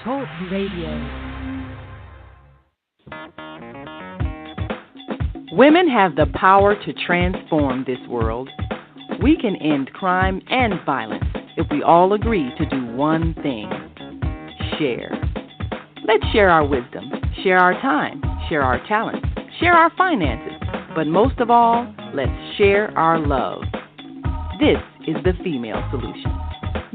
Talk Radio. Women have the power to transform this world. We can end crime and violence if we all agree to do one thing: share. Let's share our wisdom, share our time, share our talents, share our finances, but most of all, let's share our love. This is the Female Solution.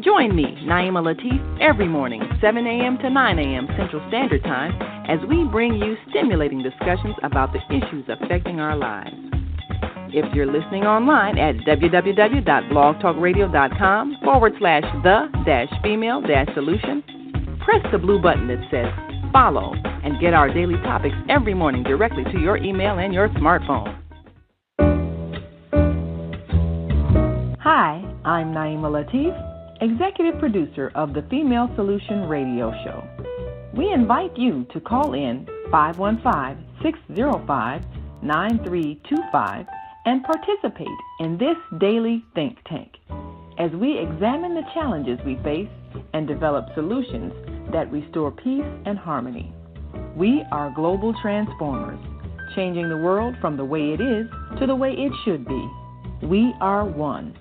Join me, Naima Latif, every morning, 7 a.m. to 9 a.m. Central Standard Time, as we bring you stimulating discussions about the issues affecting our lives. If you're listening online at www.blogtalkradio.com/the-female-solution, press the blue button that says follow and get our daily topics every morning directly to your email and your smartphone. Hi, I'm Naima Latif, Executive Producer of the Female Solution Radio Show. We invite you to call in 515-605-9325 and participate in this daily think tank as we examine the challenges we face and develop solutions that restore peace and harmony. We are global transformers, changing the world from the way it is to the way it should be. We are one.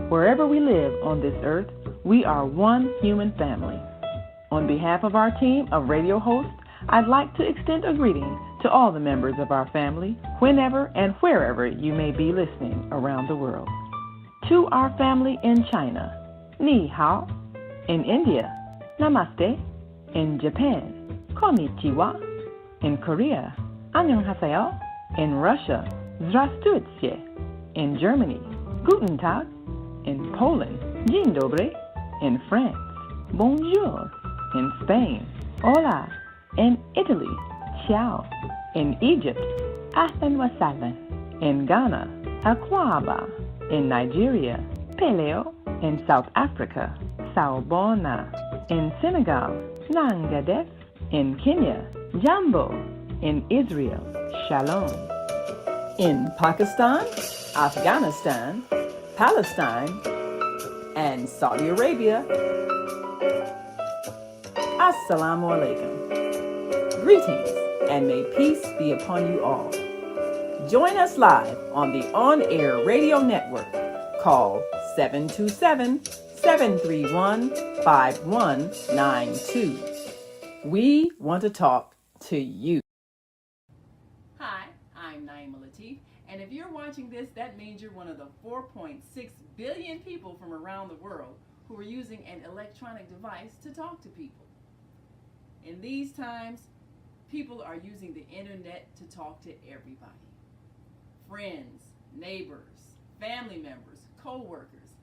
Wherever we live on this earth, we are one human family. On behalf of our team of radio hosts, I'd like to extend a greeting to all the members of our family, whenever and wherever you may be listening around the world. To our family in China, Ni Hao. In India, Namaste. In Japan, Konnichiwa. In Korea, Annyeonghaseyo. In Russia, Здравствуйте. In Germany, Guten Tag. In Poland, Dzień dobry. In France, Bonjour. In Spain, Hola. In Italy, Ciao. In Egypt, Ahlan wa sahlan. In Ghana, Akwaba. In Nigeria, Peleo. In South Africa, Sawubona. In Senegal, Nangadef. In Kenya, Jambo. In Israel, Shalom. In Pakistan, Afghanistan, Palestine, and Saudi Arabia, Assalamu alaikum. Greetings, and may peace be upon you all. Join us live on the on-air radio network called 727-731-5192. We want to talk to you. Hi, I'm Naima Latif, and if you're watching this, that means you're one of the 4.6 billion people from around the world who are using an electronic device to talk to people. In these times, people are using the internet to talk to everybody. Friends, neighbors, family members, co-workers.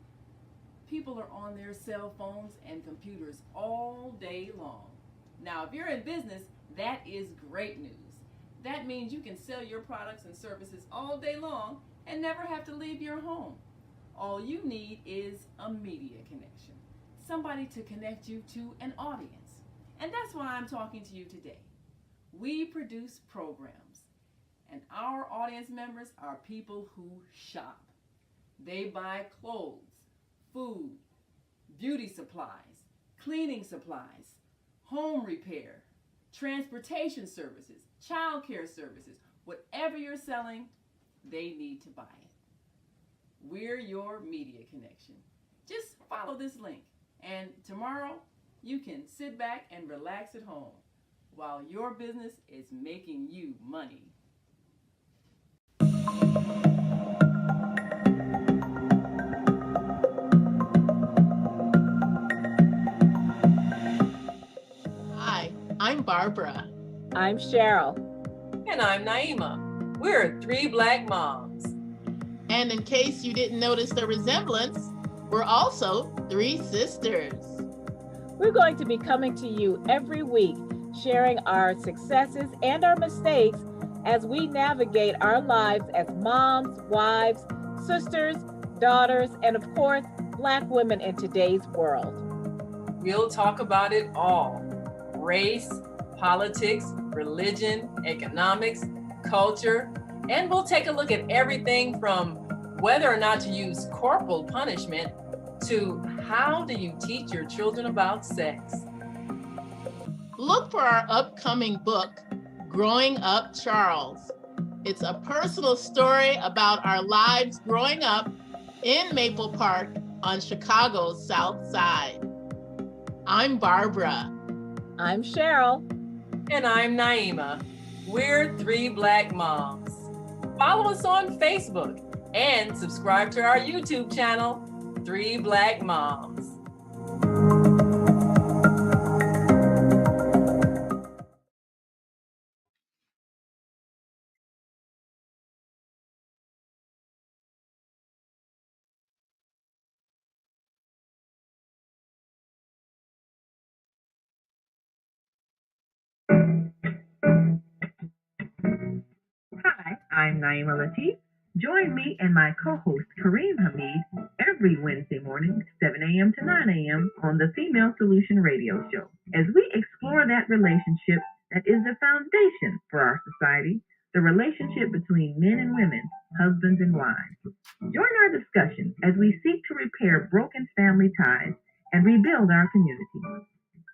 People are on their cell phones and computers all day long. Now, if you're in business, that is great news. That means you can sell your products and services all day long and never have to leave your home. All you need is a media connection, somebody to connect you to an audience. And that's why I'm talking to you today. We produce programs, and our audience members are people who shop. They buy clothes, food, beauty supplies, cleaning supplies, home repair, transportation services, child care services. Whatever you're selling, they need to buy it. We're your media connection. Just follow this link, and tomorrow you can sit back and relax at home while your business is making you money. Hi, I'm Barbara. I'm Cheryl. And I'm Naima. We're three Black moms. And in case you didn't notice the resemblance, we're also three sisters. We're going to be coming to you every week, sharing our successes and our mistakes as we navigate our lives as moms, wives, sisters, daughters, and of course, Black women in today's world. We'll talk about it all: race, politics, religion, economics, culture, and we'll take a look at everything from whether or not to use corporal punishment to how do you teach your children about sex. Look for our upcoming book, Growing Up Charles. It's a personal story about our lives growing up in Maple Park on Chicago's South Side. I'm Barbara. I'm Cheryl. And I'm Naima. We're three Black moms. Follow us on Facebook and subscribe to our YouTube channel, Three Black Moms. Hi, I'm Naima Latif. Join me and my co-host Kareem Hamid every Wednesday morning, 7 a.m. to 9 a.m. on the Female Solution Radio Show as we explore that relationship that is the foundation for our society, the relationship between men and women, husbands and wives. Join our discussion as we seek to repair broken family ties and rebuild our community.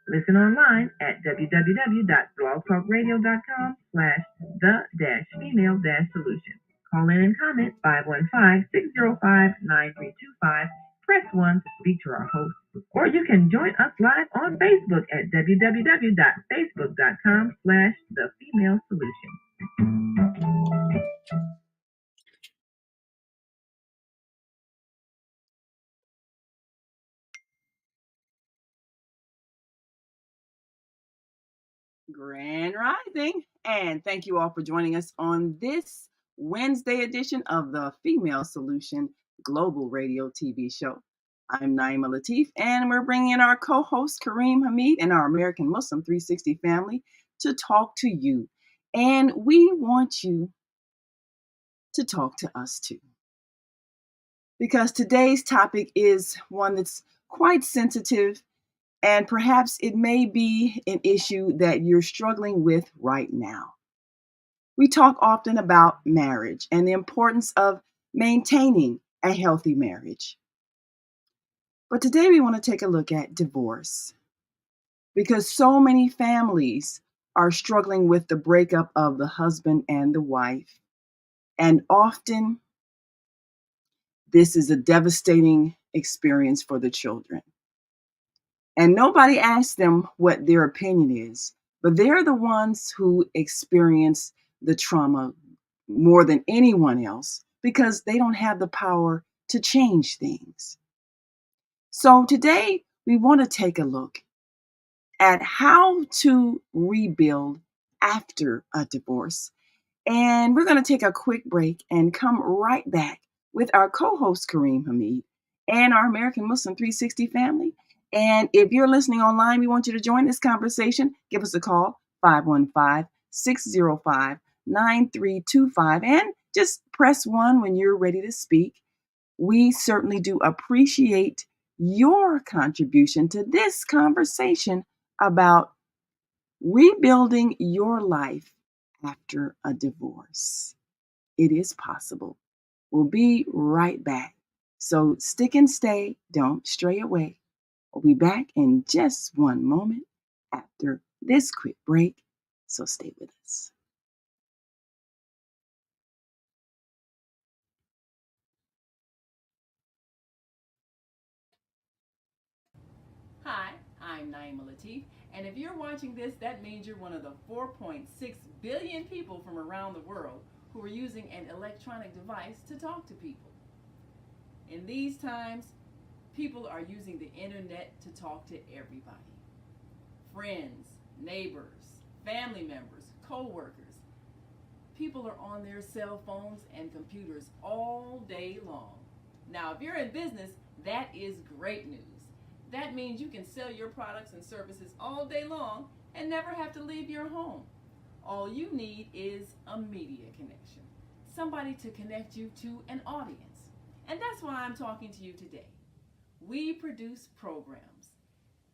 Listen online at www.blogtalkradio.com/the-female-solution. Call in and comment 515-605-9325. Press 1 to speak to our host. Or you can join us live on Facebook at www.facebook.com/the-female-solution. Grand Rising, and thank you all for joining us on this Wednesday edition of the Female Solution Global Radio TV show. I'm Naima Latif, and we're bringing in our co-host Kareem Hamid and our American Muslim 360 family to talk to you. And we want you to talk to us too, because today's topic is one that's quite sensitive. And perhaps it may be an issue that you're struggling with right now. We talk often about marriage and the importance of maintaining a healthy marriage. But today we want to take a look at divorce, because so many families are struggling with the breakup of the husband and the wife. And often this is a devastating experience for the children. And nobody asks them what their opinion is, but they're the ones who experience the trauma more than anyone else because they don't have the power to change things. So today we want to take a look at how to rebuild after a divorce. And we're going to take a quick break and come right back with our co-host Kareem Hamid and our American Muslim 360 family. And if you're listening online, we want you to join this conversation. Give us a call, 515-605-9325, and just press 1 when you're ready to speak. We certainly do appreciate your contribution to this conversation about rebuilding your life after a divorce. It is possible. We'll be right back. So stick and stay. Don't stray away. We'll be back in just one moment after this quick break, so stay with us. Hi, I'm Naima Latif, and if you're watching this, that means you're one of the 4.6 billion people from around the world who are using an electronic device to talk to people. In these times, people are using the internet to talk to everybody. Friends, neighbors, family members, co-workers. People are on their cell phones and computers all day long. Now, if you're in business, that is great news. That means you can sell your products and services all day long and never have to leave your home. All you need is a media connection, somebody to connect you to an audience. And that's why I'm talking to you today. We produce programs,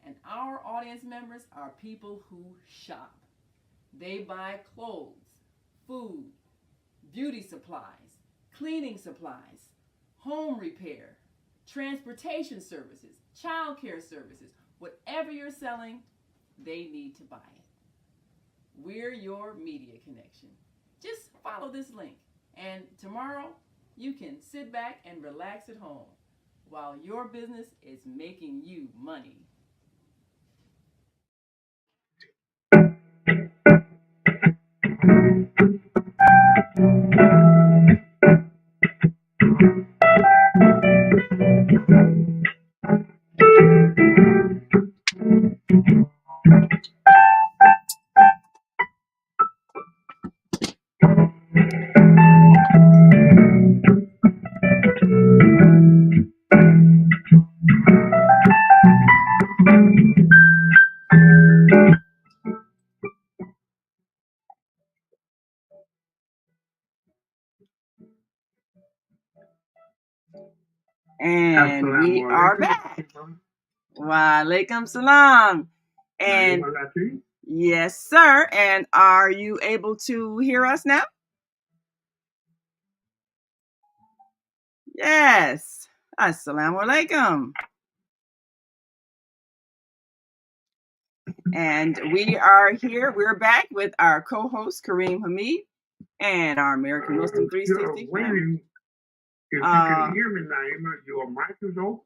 and our audience members are people who shop. They buy clothes, food, beauty supplies, cleaning supplies, home repair, transportation services, child care services. Whatever you're selling, they need to buy it. We're your media connection. Just follow this link, and tomorrow you can sit back and relax at home while your business is making you money. And we are back. Wa alaikum salam. And yes, sir. And are you able to hear us now? Yes. Assalamu alaikum. And we are here. We're back with our co-host Kareem Hamid and our American Muslim 360 family. If you can hear me, Naima, your mic is open,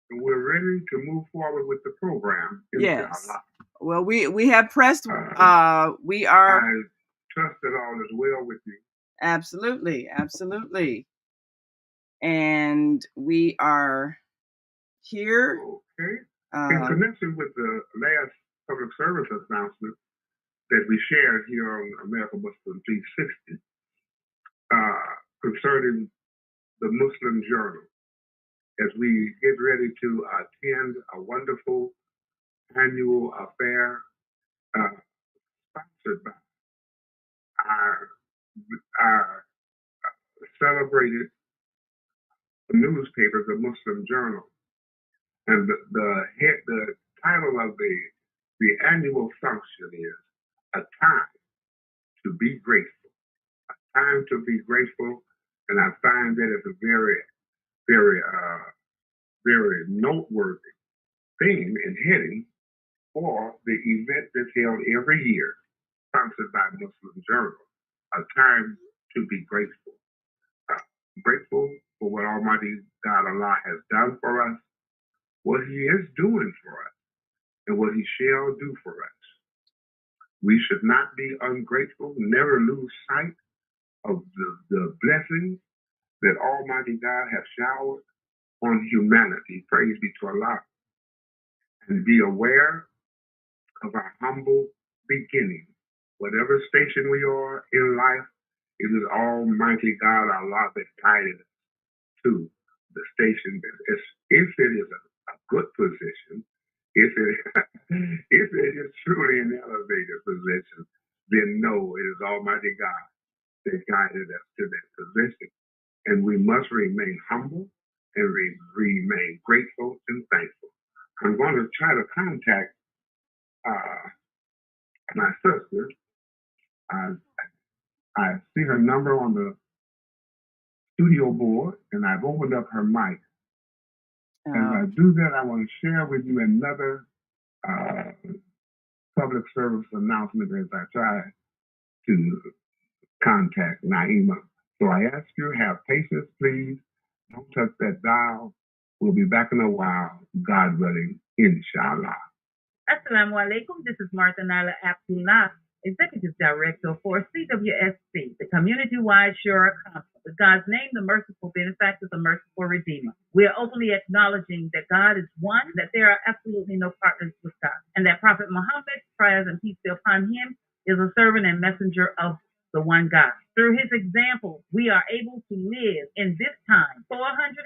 and we're ready to move forward with the program. Yes. Well, we have pressed. We are. I trust that all is well with you. Absolutely, absolutely. And we are here. Okay. In connection with the last public service announcement that we shared here on American Muslim 360 concerning the Muslim Journal, as we get ready to attend a wonderful annual affair sponsored by our celebrated newspaper, the Muslim Journal. And the title of the annual function is A Time to Be Grateful. A Time to Be Grateful. And I find that it's a very, very, very noteworthy theme and heading for the event that's held every year, sponsored by Muslim Journal. A Time to Be Grateful. Grateful for what Almighty God Allah has done for us, what He is doing for us, and what He shall do for us. We should not be ungrateful, never lose sight of the blessings that Almighty God has showered on humanity. Praise be to Allah. And be aware of our humble beginning. Whatever station we are in life, it is Almighty God Allah that guided us to the station. If it is a good position, if it is truly an elevated position, then know it is Almighty God that guided us to that position. And we must remain humble and remain grateful and thankful. I'm going to try to contact my sister. I see her number on the studio board, and I've opened up her mic. As I do that, I want to share with you another public service announcement as I try to contact Naima. So I ask you, have patience, please. Don't touch that dial. We'll be back in a while, God willing, inshallah. Assalamu alaikum. This is Martha Naila Abdullah, Executive Director for CWSC, the community-wide Shura Council. With God's name, the merciful benefactor, the merciful redeemer. We are openly acknowledging that God is one, that there are absolutely no partners with God, and that Prophet Muhammad, prayers and peace be upon him, is a servant and messenger of the one God. Through his example, we are able to live in this time, 450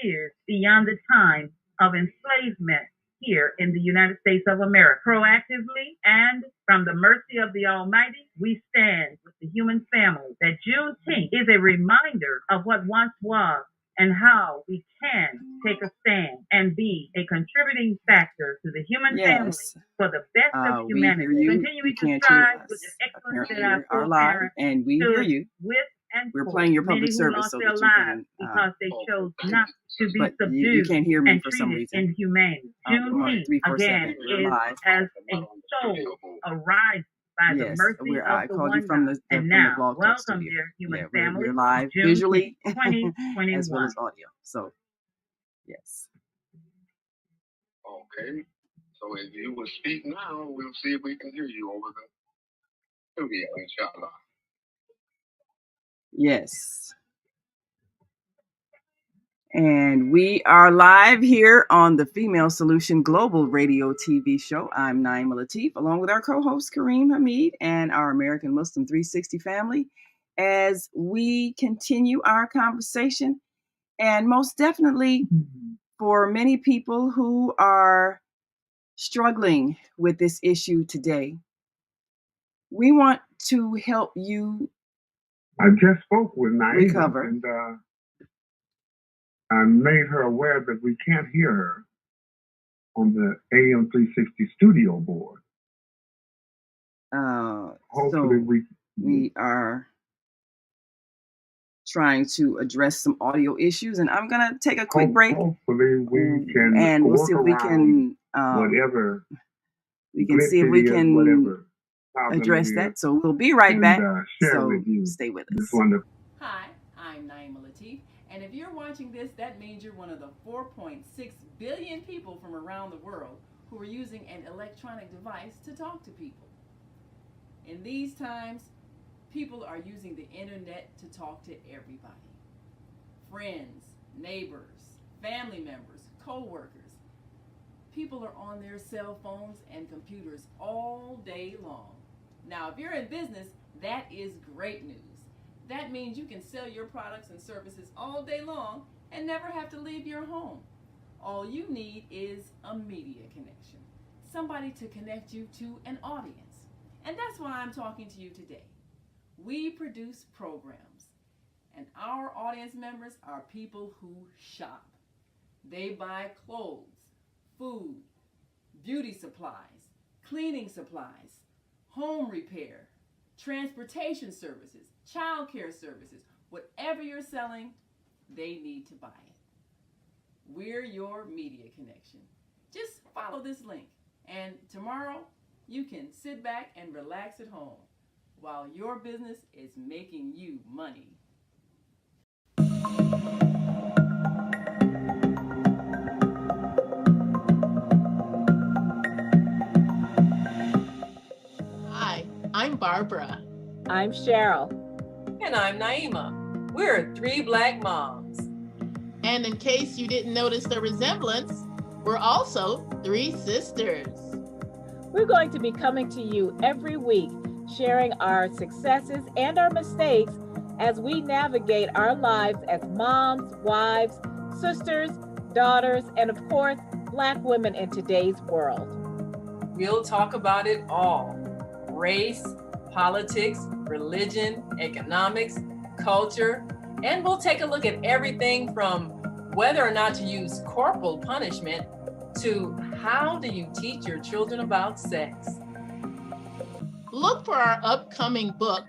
years beyond the time of enslavement here in the United States of America. Proactively and from the mercy of the Almighty, we stand with the human family that Juneteenth is a reminder of what once was and how we can take a stand and be a contributing factor to the human family for the best of humanity. Continuing to strive with the excellence that our foreparents and we hear you. With and we're playing your public service so that you can because they chose not to be subdued you can't hear me and for some reason. Inhumane. Juneteenth again is as a soul arise by the Yes, mercy I of the called you one from God. the And from the now, Blog Talk welcome, studio. dear human Yeah, family, we're live June visually 6, as well 2021. as audio. So yes. Okay. So if you will speak now, we'll see if we can hear you over the studio, inshallah. Yes. And we are live here on the Female Solution Global Radio TV show. I'm Naima Latif, along with our co-host Kareem Hamid and our American Muslim 360 family, as we continue our conversation. And most definitely for many people who are struggling with this issue today, we want to help you I just spoke with Naima recover. and I made her aware that we can't hear her on the AM 360 studio board. Hopefully So we are trying to address some audio issues, and I'm gonna take a quick break. Hopefully we can and we'll work see if we can whatever we can see if we can whatever address that. So we'll be right back. Share So with you stay with this us. wonderful. Hi, I'm Naima Latif, and if you're watching this, that means you're one of the 4.6 billion people from around the world who are using an electronic device to talk to people. In these times, people are using the internet to talk to everybody. Friends, neighbors, family members, co-workers. People are on their cell phones and computers all day long. Now, if you're in business, that is great news. That means you can sell your products and services all day long and never have to leave your home. All you need is a media connection, somebody to connect you to an audience. And that's why I'm talking to you today. We produce programs, and our audience members are people who shop. They buy clothes, food, beauty supplies, cleaning supplies, home repair, transportation services, child care services. Whatever you're selling, they need to buy it. We're your media connection. Just follow this link, and tomorrow you can sit back and relax at home while your business is making you money. Hi, I'm Barbara. I'm Cheryl. And I'm Naima. We're three Black moms. And in case you didn't notice the resemblance, we're also three sisters. We're going to be coming to you every week, sharing our successes and our mistakes as we navigate our lives as moms, wives, sisters, daughters, and of course, Black women in today's world. We'll talk about it all: race, politics, religion, economics, culture, and we'll take a look at everything from whether or not to use corporal punishment to how do you teach your children about sex. Look for our upcoming book,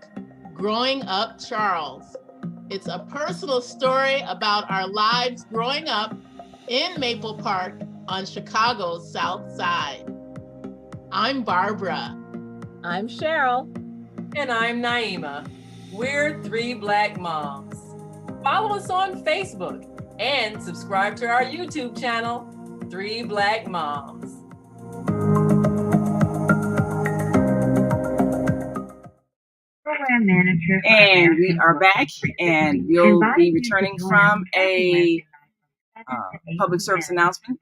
Growing Up Charles. It's a personal story about our lives growing up in Maple Park on Chicago's South Side. I'm Barbara. I'm Cheryl. And I'm Naima. We're three Black moms. Follow us on Facebook and subscribe to our YouTube channel, Three Black Moms. Program manager. And we are back, and we'll be returning from a public service announcement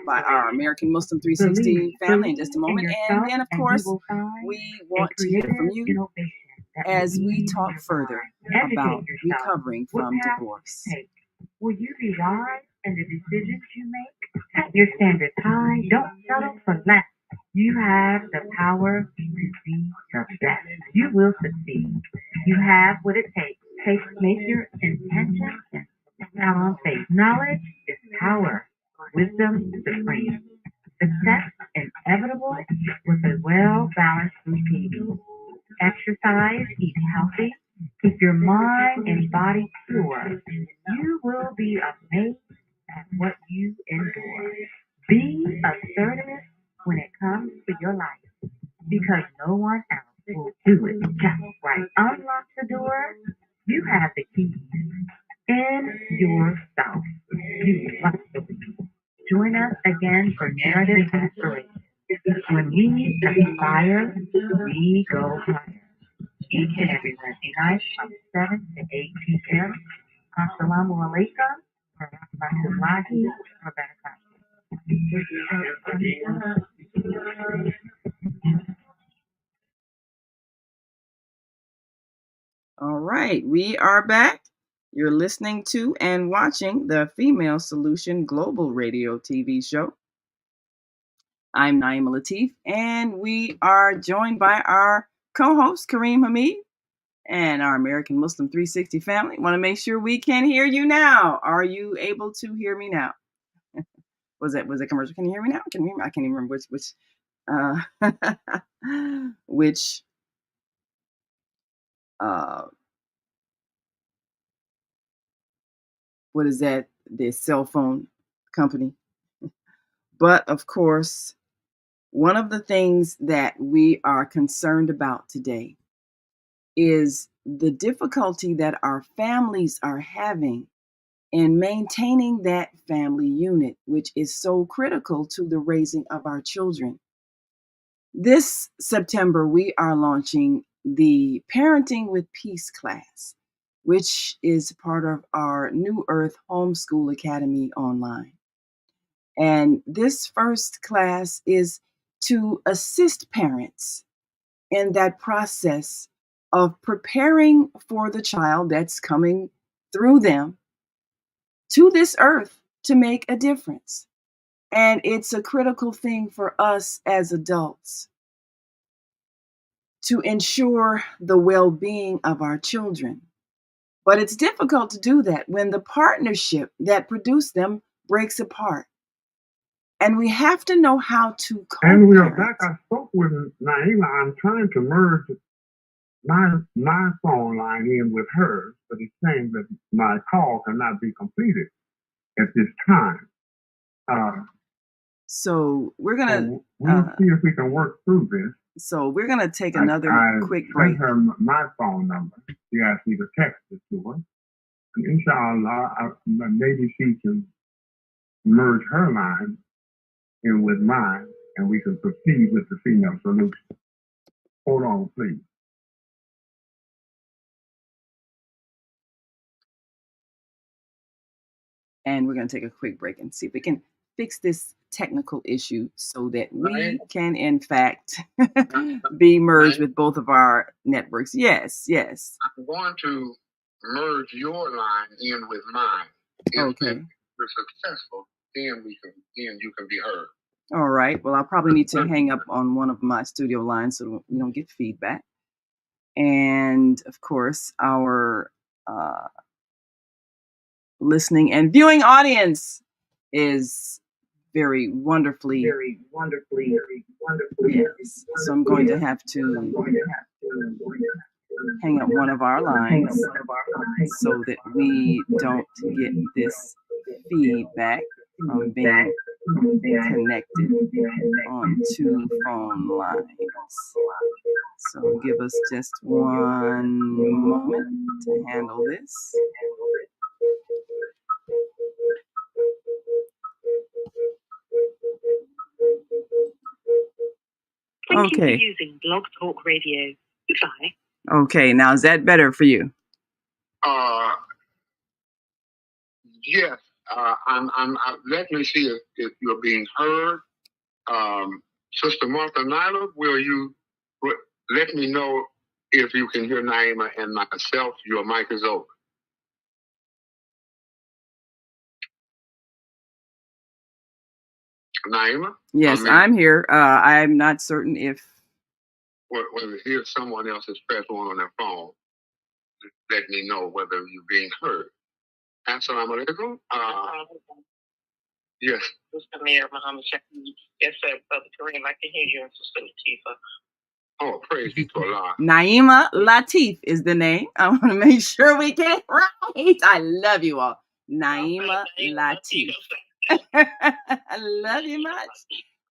by our American Muslim 360 family in just a moment. And then, of course, we want to hear from you as we talk further about recovering from divorce. Will you be wise in the decisions you make? Set your standards high. Don't settle for less. You have the power to be the best. You will succeed. You have what it takes. Make your intentions and step out on faith. Knowledge is power. Wisdom supreme. Success inevitable with a well-balanced routine. Exercise, eat healthy, keep your mind and body pure. You will be amazed at what you endure. Be assertive when it comes to your life. Be because no one else will do it just right. Unlock the door. You have the key in yourself. You must believe. Join us again for narrative inspiration. When we aspire, we go higher. Each and every Wednesday night from 7 to 8 p.m. Assalamu alaikum wa rahmatullahi wa barakatuh. All right, we are back. You're listening to and watching the Female Solution Global Radio TV show. I'm Naima Latif, and we are joined by our co-host, Kareem Hamid, and our American Muslim 360 family. Want to make sure we can hear you now. Are you able to hear me now? Was it commercial? Can you hear me now? Can you hear me? I can't even remember which what is that? The cell phone company. But of course, one of the things that we are concerned about today is the difficulty that our families are having in maintaining that family unit, which is so critical to the raising of our children. This September, we are launching the Parenting with Peace class, which is part of our New Earth Homeschool Academy online. And this first class is to assist parents in that process of preparing for the child that's coming through them to this earth to make a difference. And it's a critical thing for us as adults to ensure the well-being of our children. But it's difficult to do that when the partnership that produced them breaks apart. And we have to know how to And we are co-parent. back. I spoke with Naima. I'm trying to merge my phone line in with hers, but it's saying that my call cannot be completed at this time. So we're gonna we'll see if we can work through this. So we're gonna take another quick I break. sent her my phone number. She asked me to text it to her. And inshallah, maybe she can merge her line in with mine, and we can proceed with the female solution. Hold on, please. And we're going to take a quick break and see if we can fix this technical issue so that we can, in fact, be merged with both of our networks. Yes. I'm going to merge your line in with mine. If we're successful, then you can be heard. All right. Well, I'll probably need to hang up on one of my studio lines so we don't get feedback. And of course, our listening and viewing audience is very wonderfully. Yes. So I'm going to have to hang up one of our lines so that we don't get this feedback from being connected on two phone lines. So give us just one moment to handle this. Thank you for using Blog Talk Radio. Goodbye. Okay, now is that better for you? Yes. Let me see if you're being heard. Sister Martha Nyla, will you let me know if you can hear Naima and myself? Your mic is open. Naima? Yes, I'm here. I'm not certain if... Whether here's someone else has pressed one on their phone, let me know whether you're being heard. Assalamu alaikum. Yes. Mr. Mayor Muhammad Shahid. Yes, sir, Brother Kareem, I can hear you and Sister Latifa. Oh, praise be to Allah. Naima Latif is the name. I want to make sure we get it right. I love you all. Naima Latif. I love you much.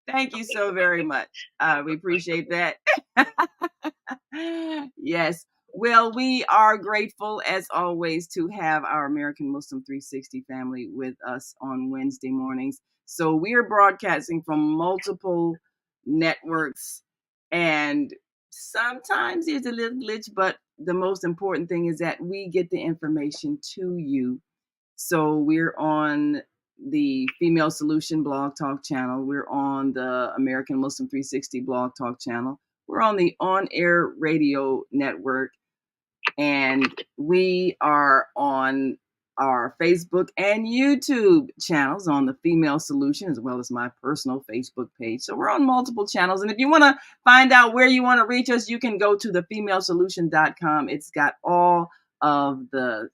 Thank you so very much. We appreciate that. Yes. Well, we are grateful, as always, to have our American Muslim 360 family with us on Wednesday mornings. So we are broadcasting from multiple networks, and sometimes there's a little glitch, but the most important thing is that we get the information to you. So we're on the Female Solution Blog Talk channel. We're on the American Muslim 360 Blog Talk channel. We're on the On Air Radio Network. And we are on our Facebook and YouTube channels on the Female Solution, as well as my personal Facebook page. So we're on multiple channels. And if you want to find out where you want to reach us, you can go to thefemalesolution.com. It's got all of the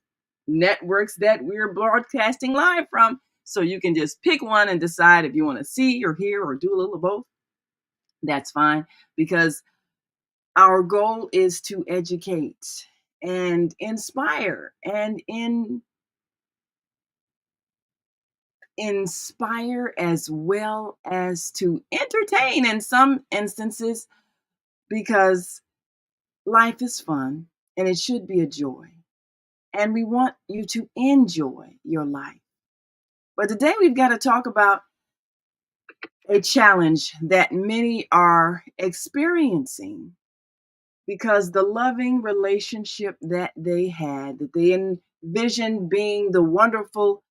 networks that we're broadcasting live from. So you can just pick one and decide if you want to see or hear or do a little of both. That's fine, because our goal is to educate and inspire and inspire as well as to entertain in some instances, because life is fun and it should be a joy. And we want you to enjoy your life. But today we've got to talk about a challenge that many are experiencing, because the loving relationship that they had, that they envisioned being the wonderful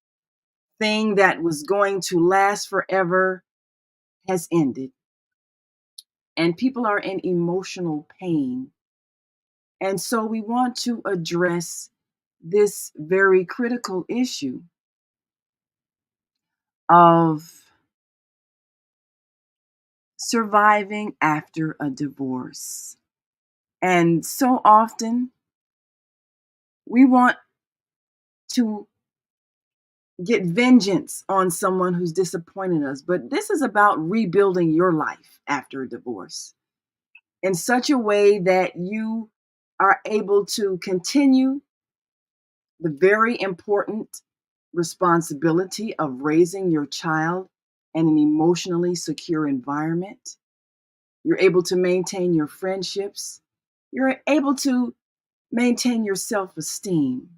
thing that was going to last forever, has ended. And people are in emotional pain. And so we want to address this very critical issue of surviving after a divorce. And so often we want to get vengeance on someone who's disappointed us. But this is about rebuilding your life after a divorce in such a way that you are able to continue the very important responsibility of raising your child in an emotionally secure environment. You're able to maintain your friendships. You're able to maintain your self-esteem.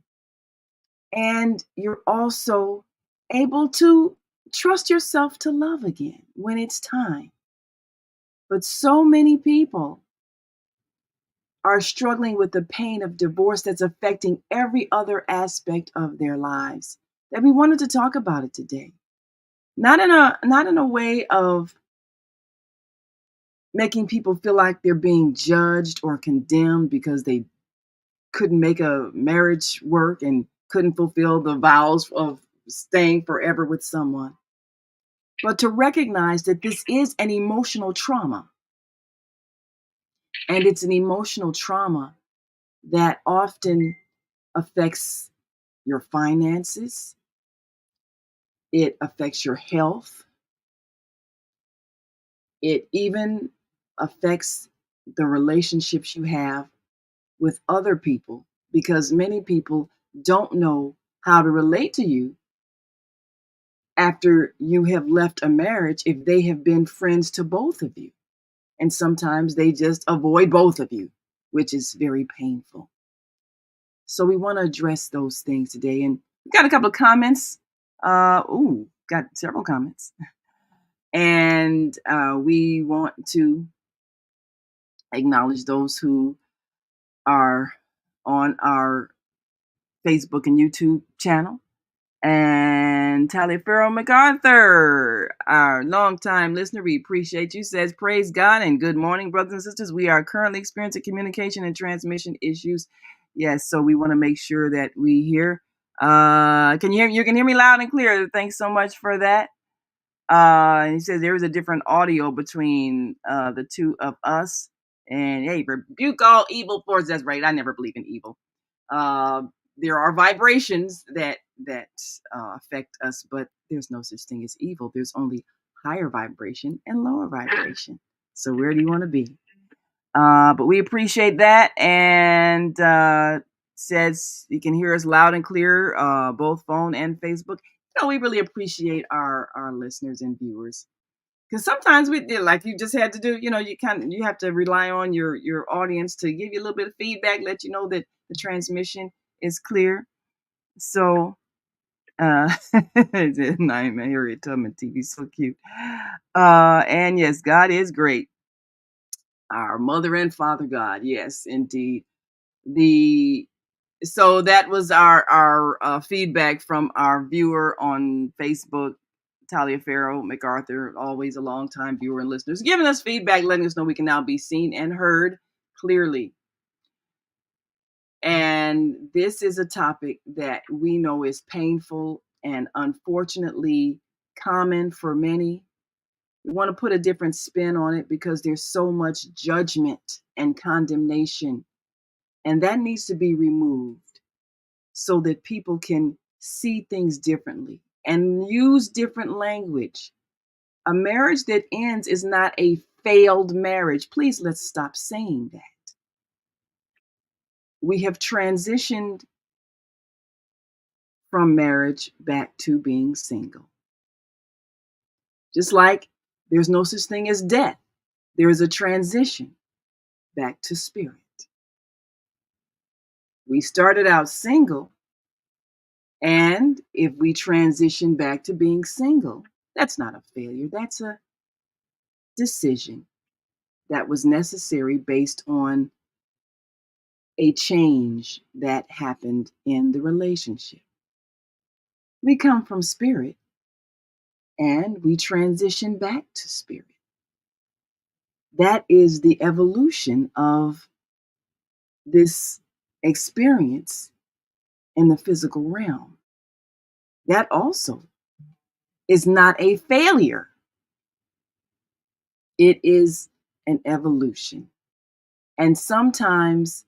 And you're also able to trust yourself to love again when it's time. But so many people are struggling with the pain of divorce that's affecting every other aspect of their lives, that we wanted to talk about it today. Not in a way of making people feel like they're being judged or condemned because they couldn't make a marriage work and couldn't fulfill the vows of staying forever with someone, but to recognize that this is an emotional trauma. And it's an emotional trauma that often affects your finances. It affects your health. It even affects the relationships you have with other people, because many people don't know how to relate to you after you have left a marriage if they have been friends to both of you. And sometimes they just avoid both of you, which is very painful. So we want to address those things today. And we've got a couple of comments. Got several comments. And we want to acknowledge those who are on our Facebook and YouTube channel. And Taliaferro MacArthur, our longtime listener, we appreciate you, says, praise God and good morning, brothers and sisters. We are currently experiencing communication and transmission issues. Yes, so we want to make sure that we hear. You can hear me loud and clear. Thanks so much for that. And he says there is a different audio between the two of us. And hey, rebuke all evil forces. That's right. I never believe in evil. There are vibrations that affect us, but there's no such thing as evil. There's only higher vibration and lower vibration. So where do you want to be? But we appreciate that, and says you can hear us loud and clear, both phone and Facebook. We really appreciate our listeners and viewers. Because sometimes we did, like you just had to do, you have to rely on your audience to give you a little bit of feedback, let you know that the transmission is clear. So, Naima Harriet Tubman TV, so cute. And yes, God is great. Our mother and father God, yes, indeed. So that was our feedback from our viewer on Facebook, Talia Farrow MacArthur, always a long-time viewer and listeners, giving us feedback, letting us know we can now be seen and heard clearly. And this is a topic that we know is painful and unfortunately common for many. We want to put a different spin on it because there's so much judgment and condemnation, and that needs to be removed so that people can see things differently and use different language. A marriage that ends is not a failed marriage. Please, let's stop saying that. We have transitioned from marriage back to being single. Just like there's no such thing as death, there is a transition back to spirit. We started out single, and if we transition back to being single, that's not a failure. That's a decision that was necessary based on a change that happened in the relationship. We come from spirit and we transition back to spirit. That is the evolution of this experience in the physical realm. That also is not a failure. It is an evolution. And sometimes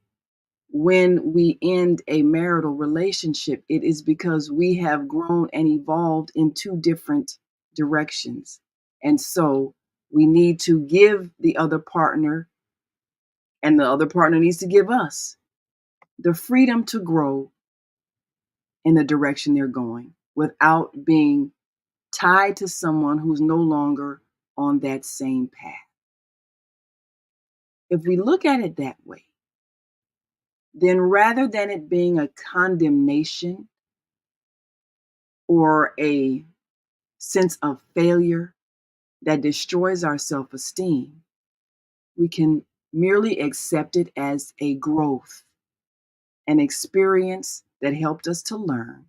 when we end a marital relationship, it is because we have grown and evolved in two different directions. And so we need to give the other partner, and the other partner needs to give us the freedom to grow in the direction they're going without being tied to someone who's no longer on that same path. If we look at it that way, then rather than it being a condemnation or a sense of failure that destroys our self-esteem, we can merely accept it as a growth, an experience that helped us to learn.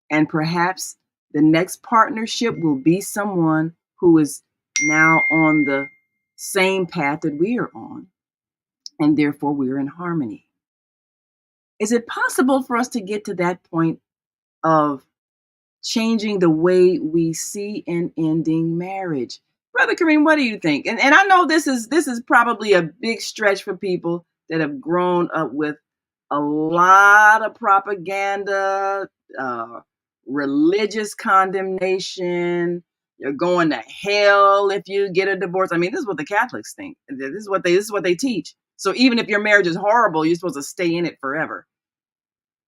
And perhaps the next partnership will be someone who is now on the same path that we are on, and therefore we're in harmony. Is it possible for us to get to that point of changing the way we see and ending marriage? Brother Kareem, what do you think? And I know this is probably a big stretch for people that have grown up with a lot of propaganda, religious condemnation. You're going to hell if you get a divorce. I mean, this is what the Catholics think. This is what they teach. So even if your marriage is horrible, you're supposed to stay in it forever,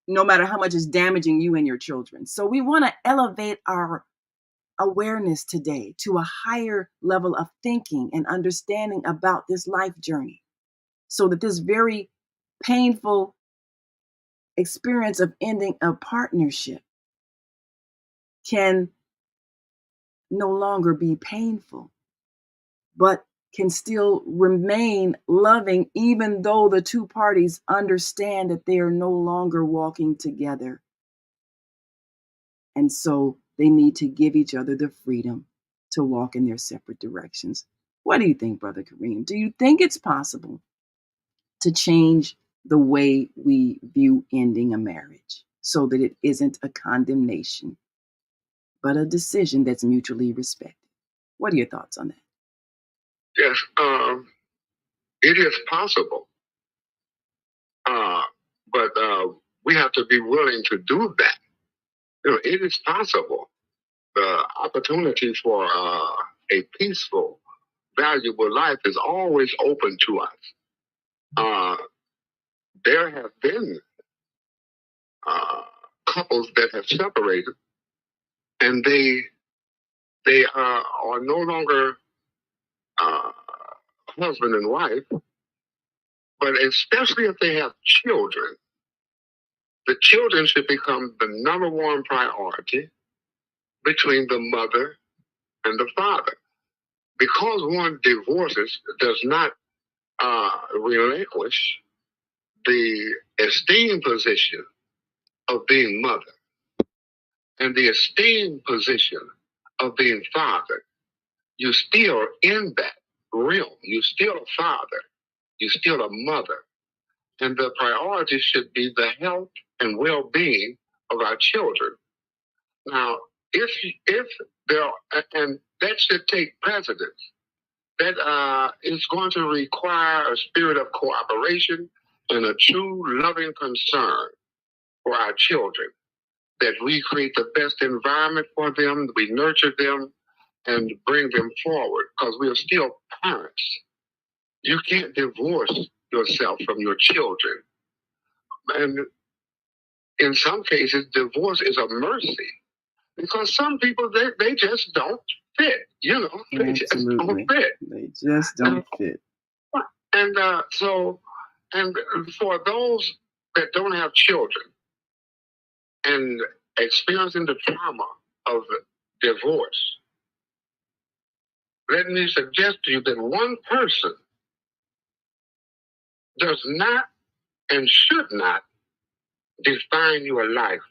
no matter how much it's damaging you and your children. So we want to elevate our awareness today to a higher level of thinking and understanding about this life journey, so that this very painful experience of ending a partnership can no longer be painful, but can still remain loving, even though the two parties understand that they are no longer walking together. And so they need to give each other the freedom to walk in their separate directions. What do you think, Brother Kareem? Do you think it's possible to change the way we view ending a marriage so that it isn't a condemnation, but a decision that's mutually respected? What are your thoughts on that? Yes, it is possible, but we have to be willing to do that. It is possible. The opportunity for a peaceful, valuable life is always open to us. There have been couples that have separated, and they They are no longer husband and wife, but especially if they have children, the children should become the number one priority between the mother and the father. Because one divorces does not relinquish the esteem position of being mother and the esteem position of being father. You're still in that realm. You're still a father. You're still a mother. And the priority should be the health and well-being of our children. Now, if there, and that should take precedence, that is going to require a spirit of cooperation and a true loving concern for our children, that we create the best environment for them, we nurture them, and bring them forward, because we are still parents. You can't divorce yourself from your children. And in some cases, divorce is a mercy, because some people, they just don't fit, you know, they just don't fit. They just don't fit. And and for those that don't have children and experiencing the trauma of divorce, let me suggest to you that one person does not and should not define your life.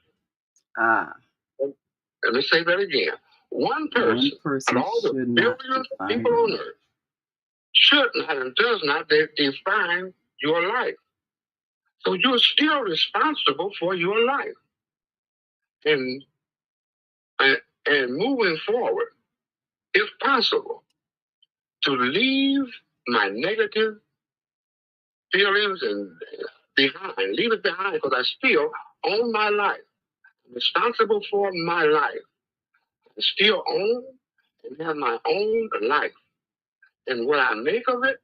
Let me say that again. One person and all the billions of people on earth should not and does not define your life. So you're still responsible for your life. And moving forward, if possible, to leave my negative feelings and behind, leave it behind, because I still own my life. I'm responsible for my life. I still own and have my own life. And what I make of it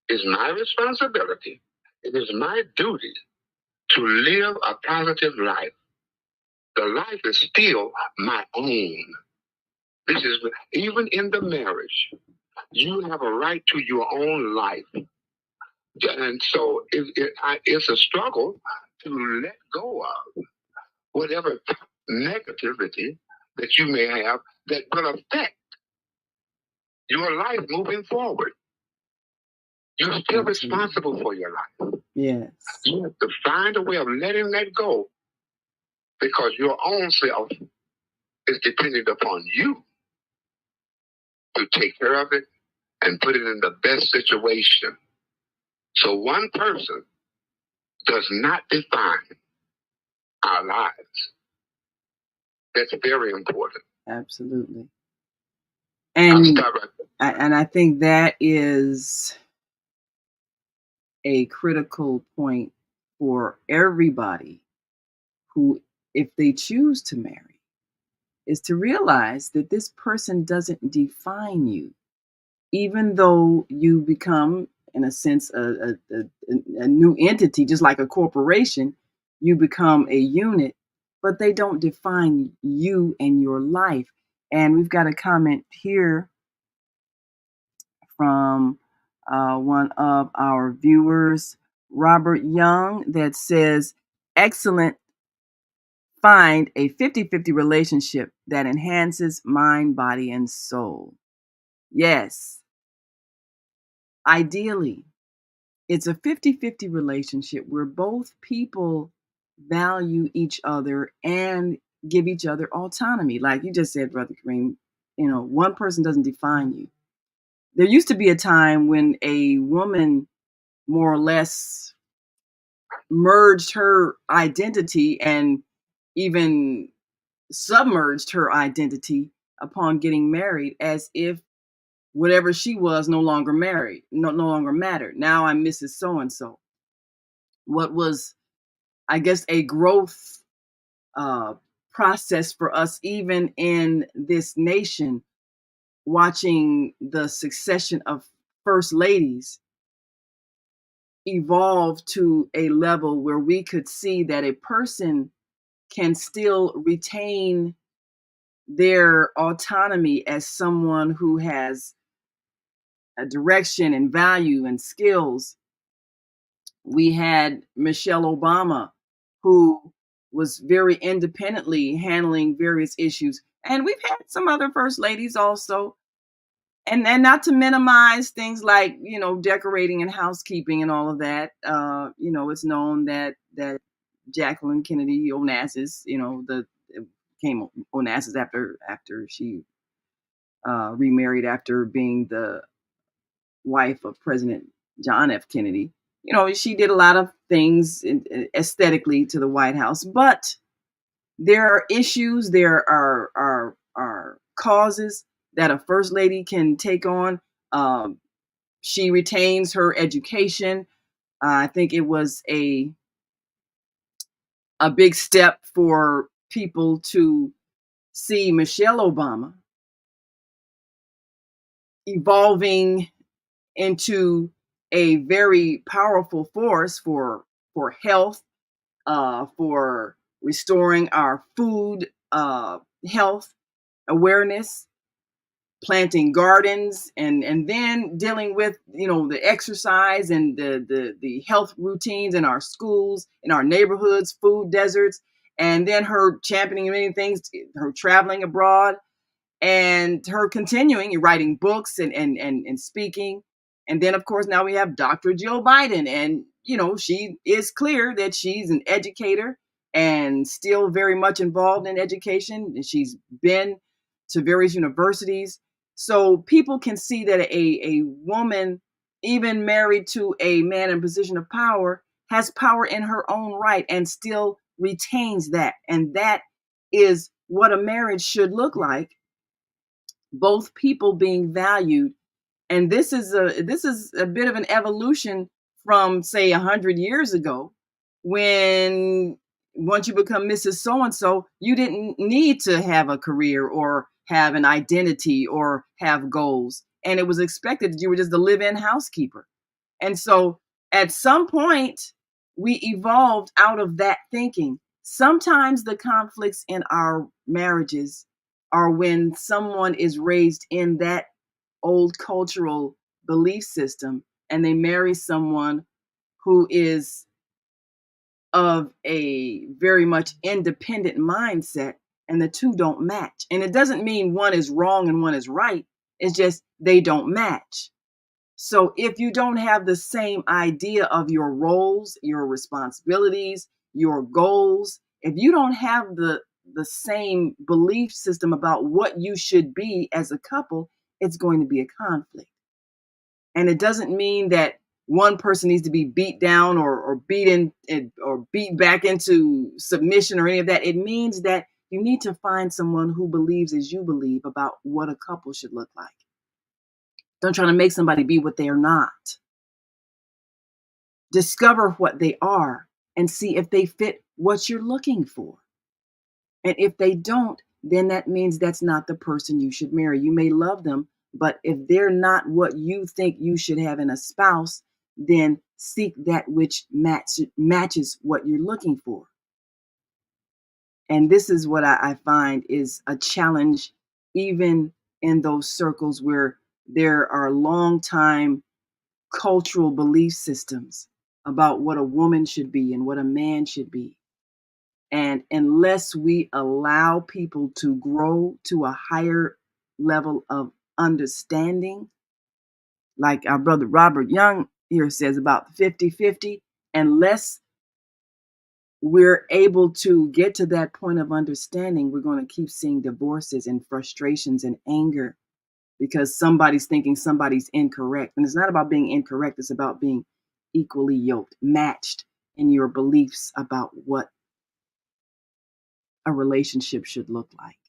is my responsibility. It is my duty to live a positive life. The life is still my own. This is, even in the marriage, you have a right to your own life. And so it's a struggle to let go of whatever negativity that you may have that will affect your life moving forward. You're still responsible for your life. Yes. You have to find a way of letting that go, because your own self is dependent upon you to take care of it and put it in the best situation. So one person does not define our lives. That's very important. Absolutely. And I think that is a critical point for everybody who, if they choose to marry, is to realize that this person doesn't define you. Even though you become, in a sense, a new entity, just like a corporation, you become a unit, but they don't define you and your life. And we've got a comment here from one of our viewers, Robert Young, that says, excellent. Find a 50-50 relationship that enhances mind, body, and soul. Yes. Ideally, it's a 50-50 relationship where both people value each other and give each other autonomy. Like you just said, Brother Kareem, one person doesn't define you. There used to be a time when a woman more or less merged her identity and even submerged her identity upon getting married, as if whatever she was no longer mattered. Now I'm Mrs. So-and-so. What was, I guess, a growth process for us, even in this nation, watching the succession of first ladies evolve to a level where we could see that a person can still retain their autonomy as someone who has a direction and value and skills. We had Michelle Obama, who was very independently handling various issues. And we've had some other first ladies also. And not to minimize things like, decorating and housekeeping and all of that. It's known that Jacqueline Kennedy Onassis, came Onassis after she remarried after being the wife of President John F. Kennedy. She did a lot of things aesthetically to the White House, but there are issues, there are causes that a first lady can take on. She retains her education. I think it was a big step for people to see Michelle Obama evolving into a very powerful force for health, for restoring our food health awareness, planting gardens, and then dealing with the exercise and the health routines in our schools, in our neighborhoods, food deserts, and then her championing many things, her traveling abroad, and her continuing writing books and speaking. And then, of course, now we have Dr. Jill Biden. And, she is clear that she's an educator and still very much involved in education. And she's been to various universities. So people can see that a woman, even married to a man in a position of power, has power in her own right and still retains that. And that is what a marriage should look like. Both people being valued. And this is a bit of an evolution from, say, 100 years ago, when once you become Mrs. So-and-so, you didn't need to have a career or have an identity or have goals. And it was expected that you were just the live-in housekeeper. And so at some point, we evolved out of that thinking. Sometimes the conflicts in our marriages are when someone is raised in that old cultural belief system and they marry someone who is of a very much independent mindset, and the two don't match. And it doesn't mean one is wrong and one is right. It's just they don't match. So if you don't have the same idea of your roles, your responsibilities, your goals, if you don't have the same belief system about what you should be as a couple, it's going to be a conflict. And it doesn't mean that one person needs to be beat down or beaten or beat back into submission or any of that. It means that you need to find someone who believes as you believe about what a couple should look like. Don't try to make somebody be what they are not. Discover what they are and see if they fit what you're looking for. And if they don't, then that means that's not the person you should marry. You may love them, but if they're not what you think you should have in a spouse, then seek that which matches what you're looking for. And this is what I find is a challenge, even in those circles where there are long time cultural belief systems about what a woman should be and what a man should be. And unless we allow people to grow to a higher level of understanding, like our brother Robert Young here says about 50-50, unless we're able to get to that point of understanding, we're going to keep seeing divorces and frustrations and anger because somebody's thinking somebody's incorrect. And it's not about being incorrect. It's about being equally yoked, matched in your beliefs about what a relationship should look like.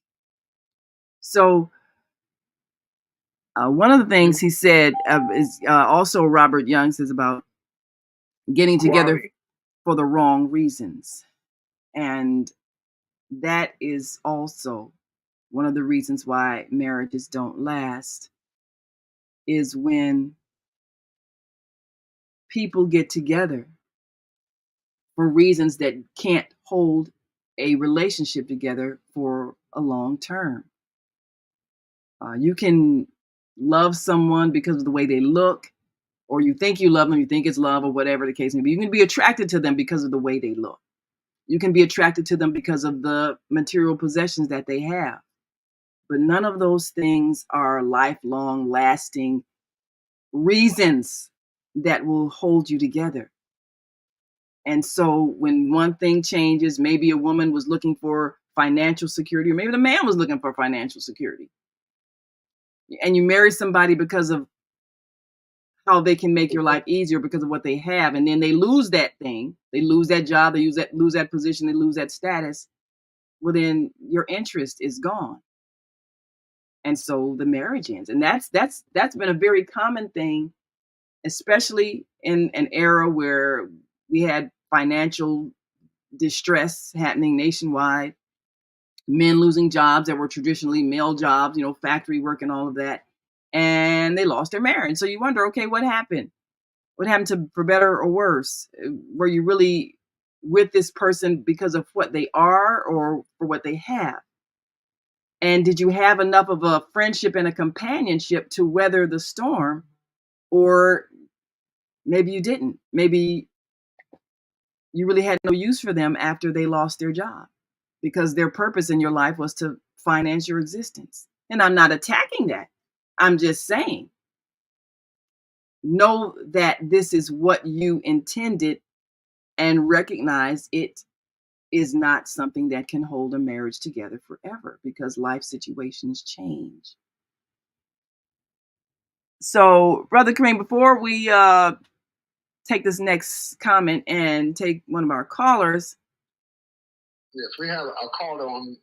So one of the things he said is also Robert Young says about getting together for the wrong reasons. And that is also one of the reasons why marriages don't last, is when people get together for reasons that can't hold a relationship together for a long term. You can love someone because of the way they look, or you think you love them, you think it's love, or whatever the case may be. You can be attracted to them because of the way they look. You can be attracted to them because of the material possessions that they have. But none of those things are lifelong, lasting reasons that will hold you together. And so when one thing changes, maybe a woman was looking for financial security, or maybe the man was looking for financial security, and you marry somebody because of how they can make your life easier because of what they have, and then they lose that thing, they lose that job, they lose that position, they lose that status, well, then your interest is gone. And so the marriage ends. And that's been a very common thing, especially in an era where we had financial distress happening nationwide, men losing jobs that were traditionally male jobs, factory work and all of that. And they lost their marriage. So you wonder, okay, what happened? What happened for better or worse? Were you really with this person because of what they are or for what they have? And did you have enough of a friendship and a companionship to weather the storm? Or maybe you didn't. Maybe you really had no use for them after they lost their job, because their purpose in your life was to finance your existence. And I'm not attacking that. I'm just saying, know that this is what you intended and recognize it is not something that can hold a marriage together forever, because life situations change. So, Brother Kareem, before we take this next comment and take one of our callers. Yes, we have a caller on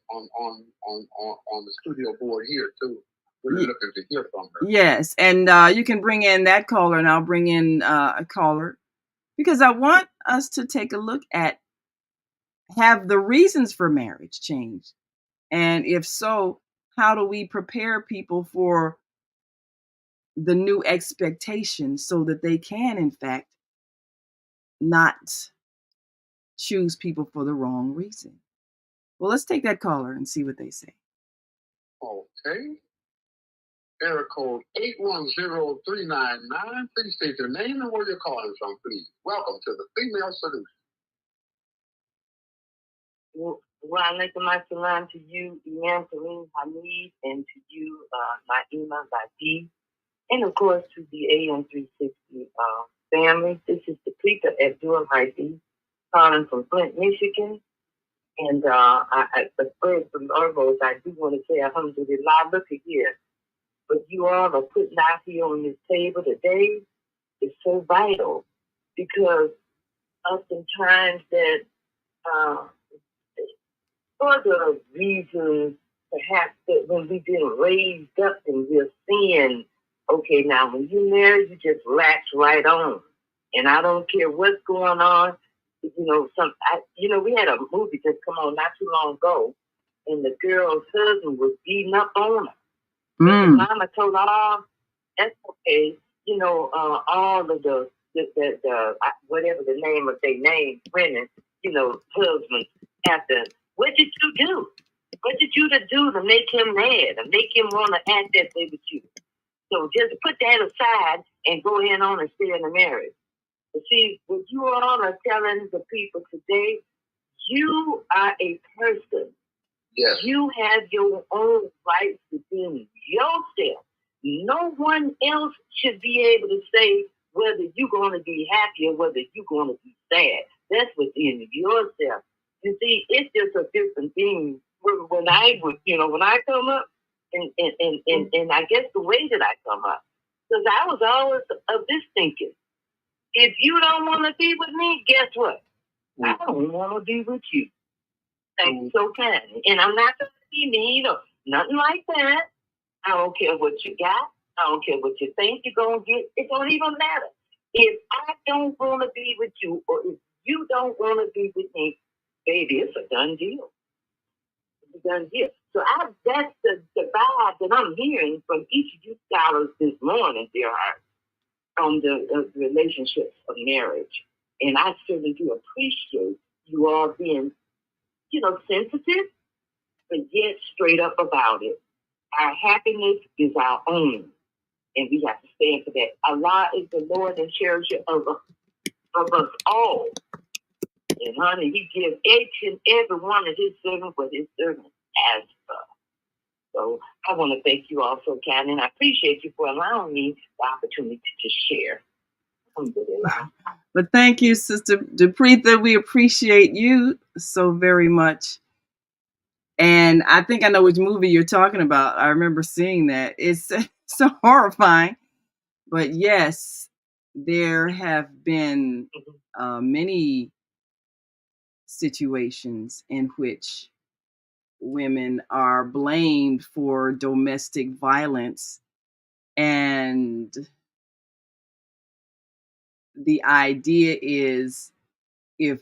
the studio board here too. We're looking to hear from her. Yes, and you can bring in that caller, and I'll bring in a caller, because I want us to take a look at, have the reasons for marriage changed? And if so, how do we prepare people for the new expectations so that they can, in fact, not choose people for the wrong reason? Well, let's take that caller and see what they say. Okay. Area code 810399. Please state your name and where you're calling from, please. Welcome to the Female Solution. Well, I'd like to my salam to you, Iman Kareem Hamid, and to you, Naima Badi, and of course to the AM360 family. This is the Preacher Abdul Hadi, calling from Flint, Michigan. And but first and foremost, I do want to say, alhamdulillah, look at here. What you all are putting out here on this table today is so vital, because oftentimes that for the reasons perhaps that when we've been raised up and we're seeing, okay, now when you marry, you just latch right on. And I don't care what's going on. We had a movie just come on not too long ago, and the girl's husband was beating up on her. And mama told her, oh, that's okay. All of the whatever the name of their name, women, husbands, after, what did you do? What did you do to make him mad and make him want to act that way with you? So just put that aside and go ahead on and stay in the marriage. But see, what you all are telling the people today, you are a person. Yes. You have your own rights within yourself. No one else should be able to say whether you're going to be happy or whether you're going to be sad. That's within yourself. You see, it's just a different thing. When I come up, and I guess the way that I come up, because I was always of this thinking. If you don't want to be with me, guess what? I don't want to be with you. Thank you so kindly. And I'm not going to be mean or nothing like that. I don't care what you got. I don't care what you think you're going to get. It don't even matter. If I don't want to be with you, or if you don't want to be with me, baby, it's a done deal. It's a done deal. So that's the vibe that I'm hearing from each of you scholars this morning, dear heart, on the relationships of marriage. And I certainly do appreciate you all being sensitive, but yet straight up about it. Our happiness is our own, and we have to stand for that. Allah is the Lord and cherisher of us all. And honey, he gives each and every one of his servants what his servants ask for. So I want to thank you all so kindly, and I appreciate you for allowing me the opportunity to share. Alhamdulillah. But thank you, Sister Dupreetha. We appreciate you so very much. And I think I know which movie you're talking about. I remember seeing that. It's so horrifying. But yes, there have been many situations in which women are blamed for domestic violence. And the idea is, if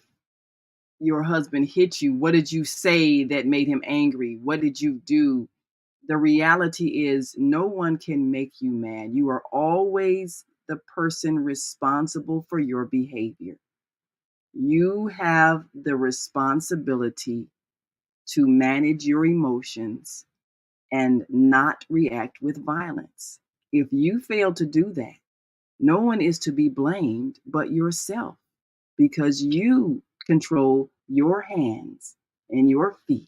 your husband hit you, what did you say that made him angry? What did you do? The reality is, no one can make you mad. You are always the person responsible for your behavior. You have the responsibility to manage your emotions and not react with violence. If you fail to do that, no one is to be blamed but yourself, because you control your hands and your feet,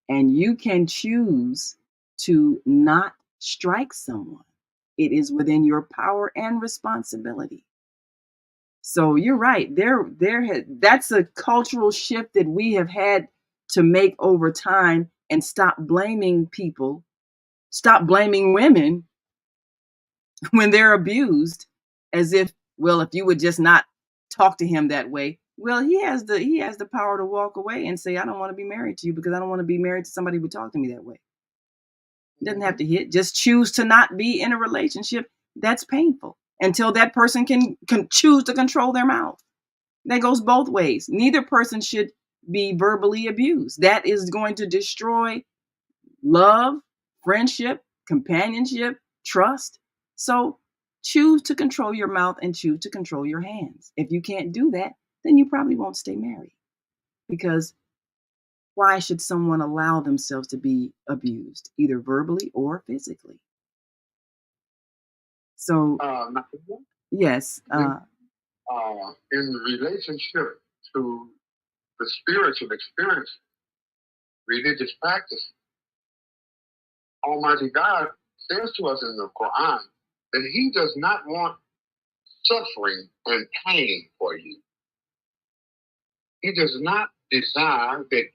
and you can choose to not strike someone. It is within your power and responsibility. So you're right. That's a cultural shift that we have had to make over time, and stop blaming people, stop blaming women when they're abused, as if, well, if you would just not talk to him that way, well, he has the power to walk away and say, I don't want to be married to you because I don't want to be married to somebody who would talk to me that way. He doesn't have to hit, just choose to not be in a relationship that's painful until that person can choose to control their mouth. That goes both ways. Neither person should be verbally abused. That is going to destroy love, friendship, companionship, trust. So choose to control your mouth and choose to control your hands. If you can't do that, then you probably won't stay married. Because why should someone allow themselves to be abused, either verbally or physically? So, yes. In relationship to the spiritual experience, religious practice, Almighty God says to us in the Quran that he does not want suffering and pain for you. He does not desire that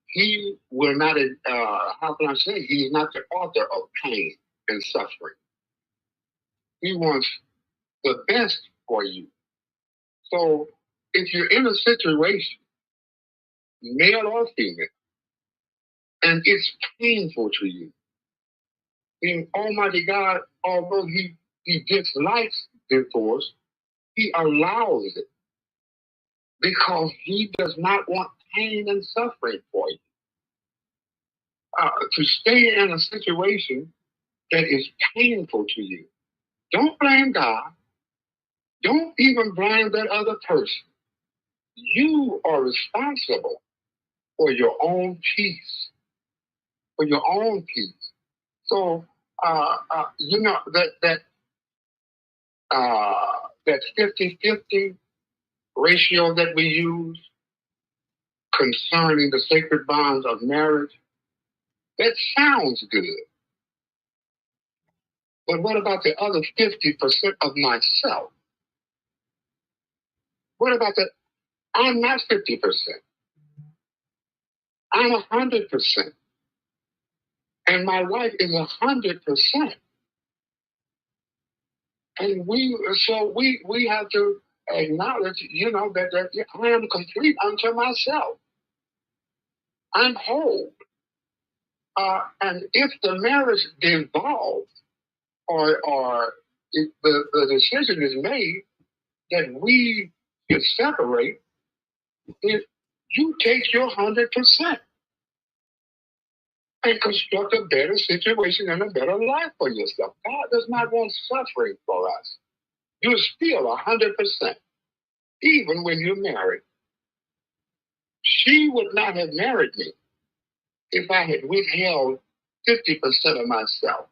he will not, how can I say, he is not the author of pain and suffering. He wants the best for you. So if you're in a situation, male or female, and it's painful to you, then Almighty God, although he dislikes divorce, he allows it because he does not want pain and suffering for you. To stay in a situation that is painful to you, don't blame God. Don't even blame that other person. You are responsible for your own peace. For your own peace. So, you know, that 50-50 ratio that we use concerning the sacred bonds of marriage, that sounds good. But what about the other 50% of myself? What about that? I'm not 50%. I'm 100%. And my wife is 100%. And we have to acknowledge, you know, that I am complete unto myself. I'm whole. And if the marriage dissolves, or if the decision is made that we should separate, if you take your 100% and construct a better situation and a better life for yourself. God does not want suffering for us. You're still 100%, even when you're married. She would not have married me if I had withheld 50% of myself.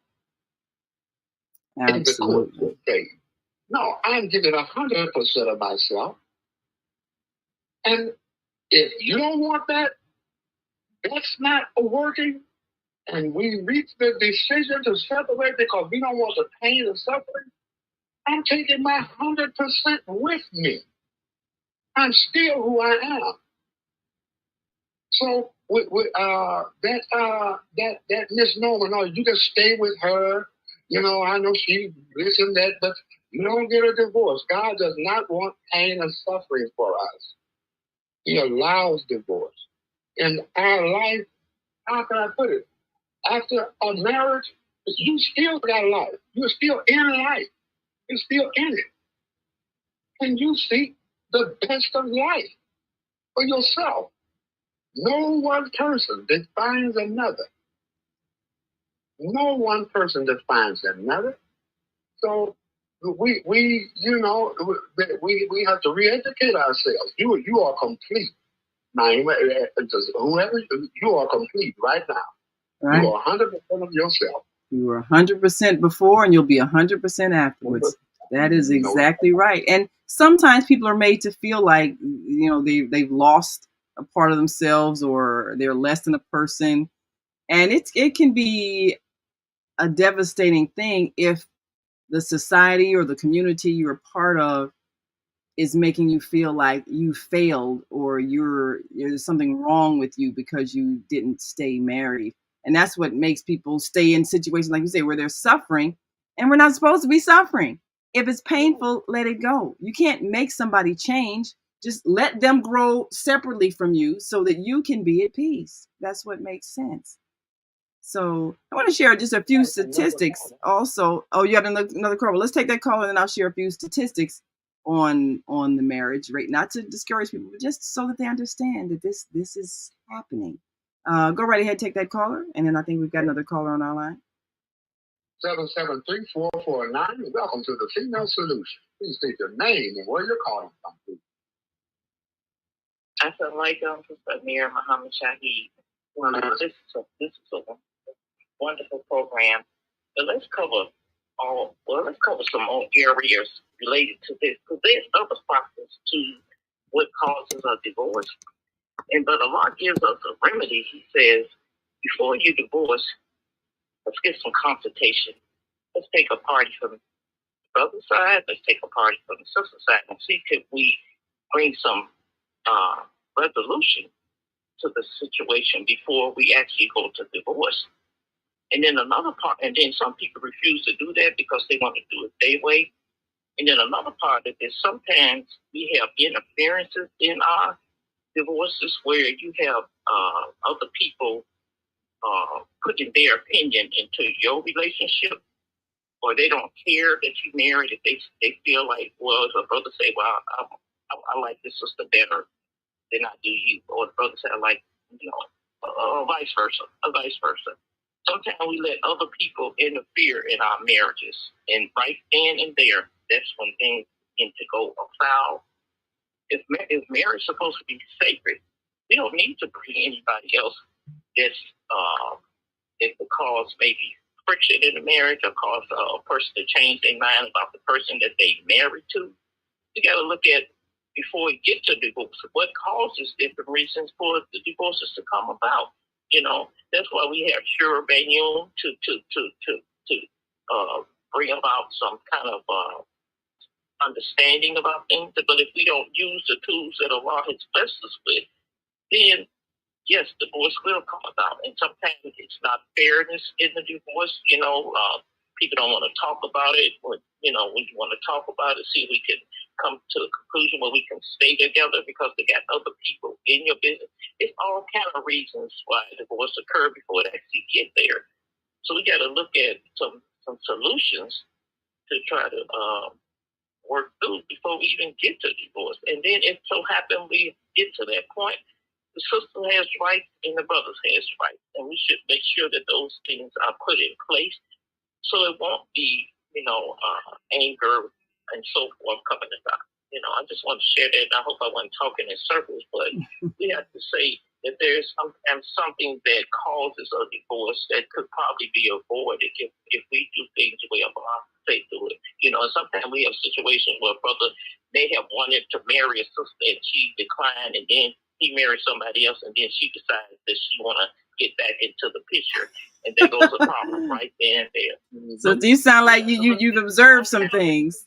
In the court would say, no, I'm giving 100% of myself. And if you don't want that, that's not working. And we reach the decision to separate because we don't want the pain and suffering. I'm taking my 100% with me. I'm still who I am. So that misnomer, no, you just stay with her. You know, I know she this and that, but you don't get a divorce. God does not want pain and suffering for us. He allows divorce. In our life, how can I put it? After a marriage, you still got life. You're still in life. You're still in it. And you seek the best of life for yourself. No one person defines another. No one person defines another. So we have to re-educate ourselves. You are complete. Naima, whoever, you are complete right now. Right. You are 100% of yourself. You were 100% before, and you'll be 100% afterwards. That is exactly right. And sometimes people are made to feel like, you know, they've lost a part of themselves, or they're less than a person, and it can be a devastating thing if the society or the community you're part of is making you feel like you failed, or there's something wrong with you because you didn't stay married. And that's what makes people stay in situations, like you say, where they're suffering, and we're not supposed to be suffering. If it's painful, let it go. You can't make somebody change. Just let them grow separately from you so that you can be at peace. That's what makes sense. So I want to share just a few statistics also. Oh, you have another call. Well, let's take that call, and then I'll share a few statistics on the marriage rate, not to discourage people, but just so that they understand that this is happening. Go right ahead, take that caller, and then I think we've got another caller on our line. 773-449. Welcome to the Female Solution. Please state your name and where you're calling from, please. Assalamu alaikum, Amir Muhammad Shaheed. Well, this is a wonderful program. But let's cover some more areas related to this, because there's other factors to what causes a divorce. But Allah gives us a remedy. He says, before you divorce, let's get some consultation. Let's take a party from the brother's side. Let's take a party from the sister's side and see could we bring some resolution to the situation before we actually go to divorce. And then another part, and then some people refuse to do that because they want to do it their way. And then another part of this, sometimes we have interferences in our divorces where you have other people putting their opinion into your relationship, or they don't care that you married. If they feel like, well, if a brother say, well, I like this sister better than I do you, or the brother say, I like, vice versa. Sometimes we let other people interfere in our marriages, and right then and there, that's when things begin to go afoul. If marriage is supposed to be sacred, we don't need to bring anybody else that could cause maybe friction in the marriage, or cause a person to change their mind about the person that they married to. You got to look at, before we get to divorce, what causes different reasons for the divorces to come about. That's why we have Shura Banyun to bring about some kind of understanding about things. But if we don't use the tools that Allah has blessed us with, then yes, divorce will come about. And sometimes it's not fairness in the divorce. People don't want to talk about it. When you want to talk about it, see if we can come to a conclusion where we can stay together because they got other people in your business. It's all kind of reasons why divorce occur before it actually get there. So we got to look at some solutions to try to work through before we even get to divorce. And then if so happen we get to that point, the sister has rights and the brother has rights, and we should make sure that those things are put in place so it won't be, anger and so forth coming about. I just want to share that. And I hope I wasn't talking in circles, but we have to say that there's something that causes a divorce that could probably be avoided if we do things the way our say do it. And sometimes we have situations where a brother may have wanted to marry a sister and she declined, and then he married somebody else, and then she decides that she want to get back into the picture, and there goes a problem right then and there. So you sound like you've observed some things.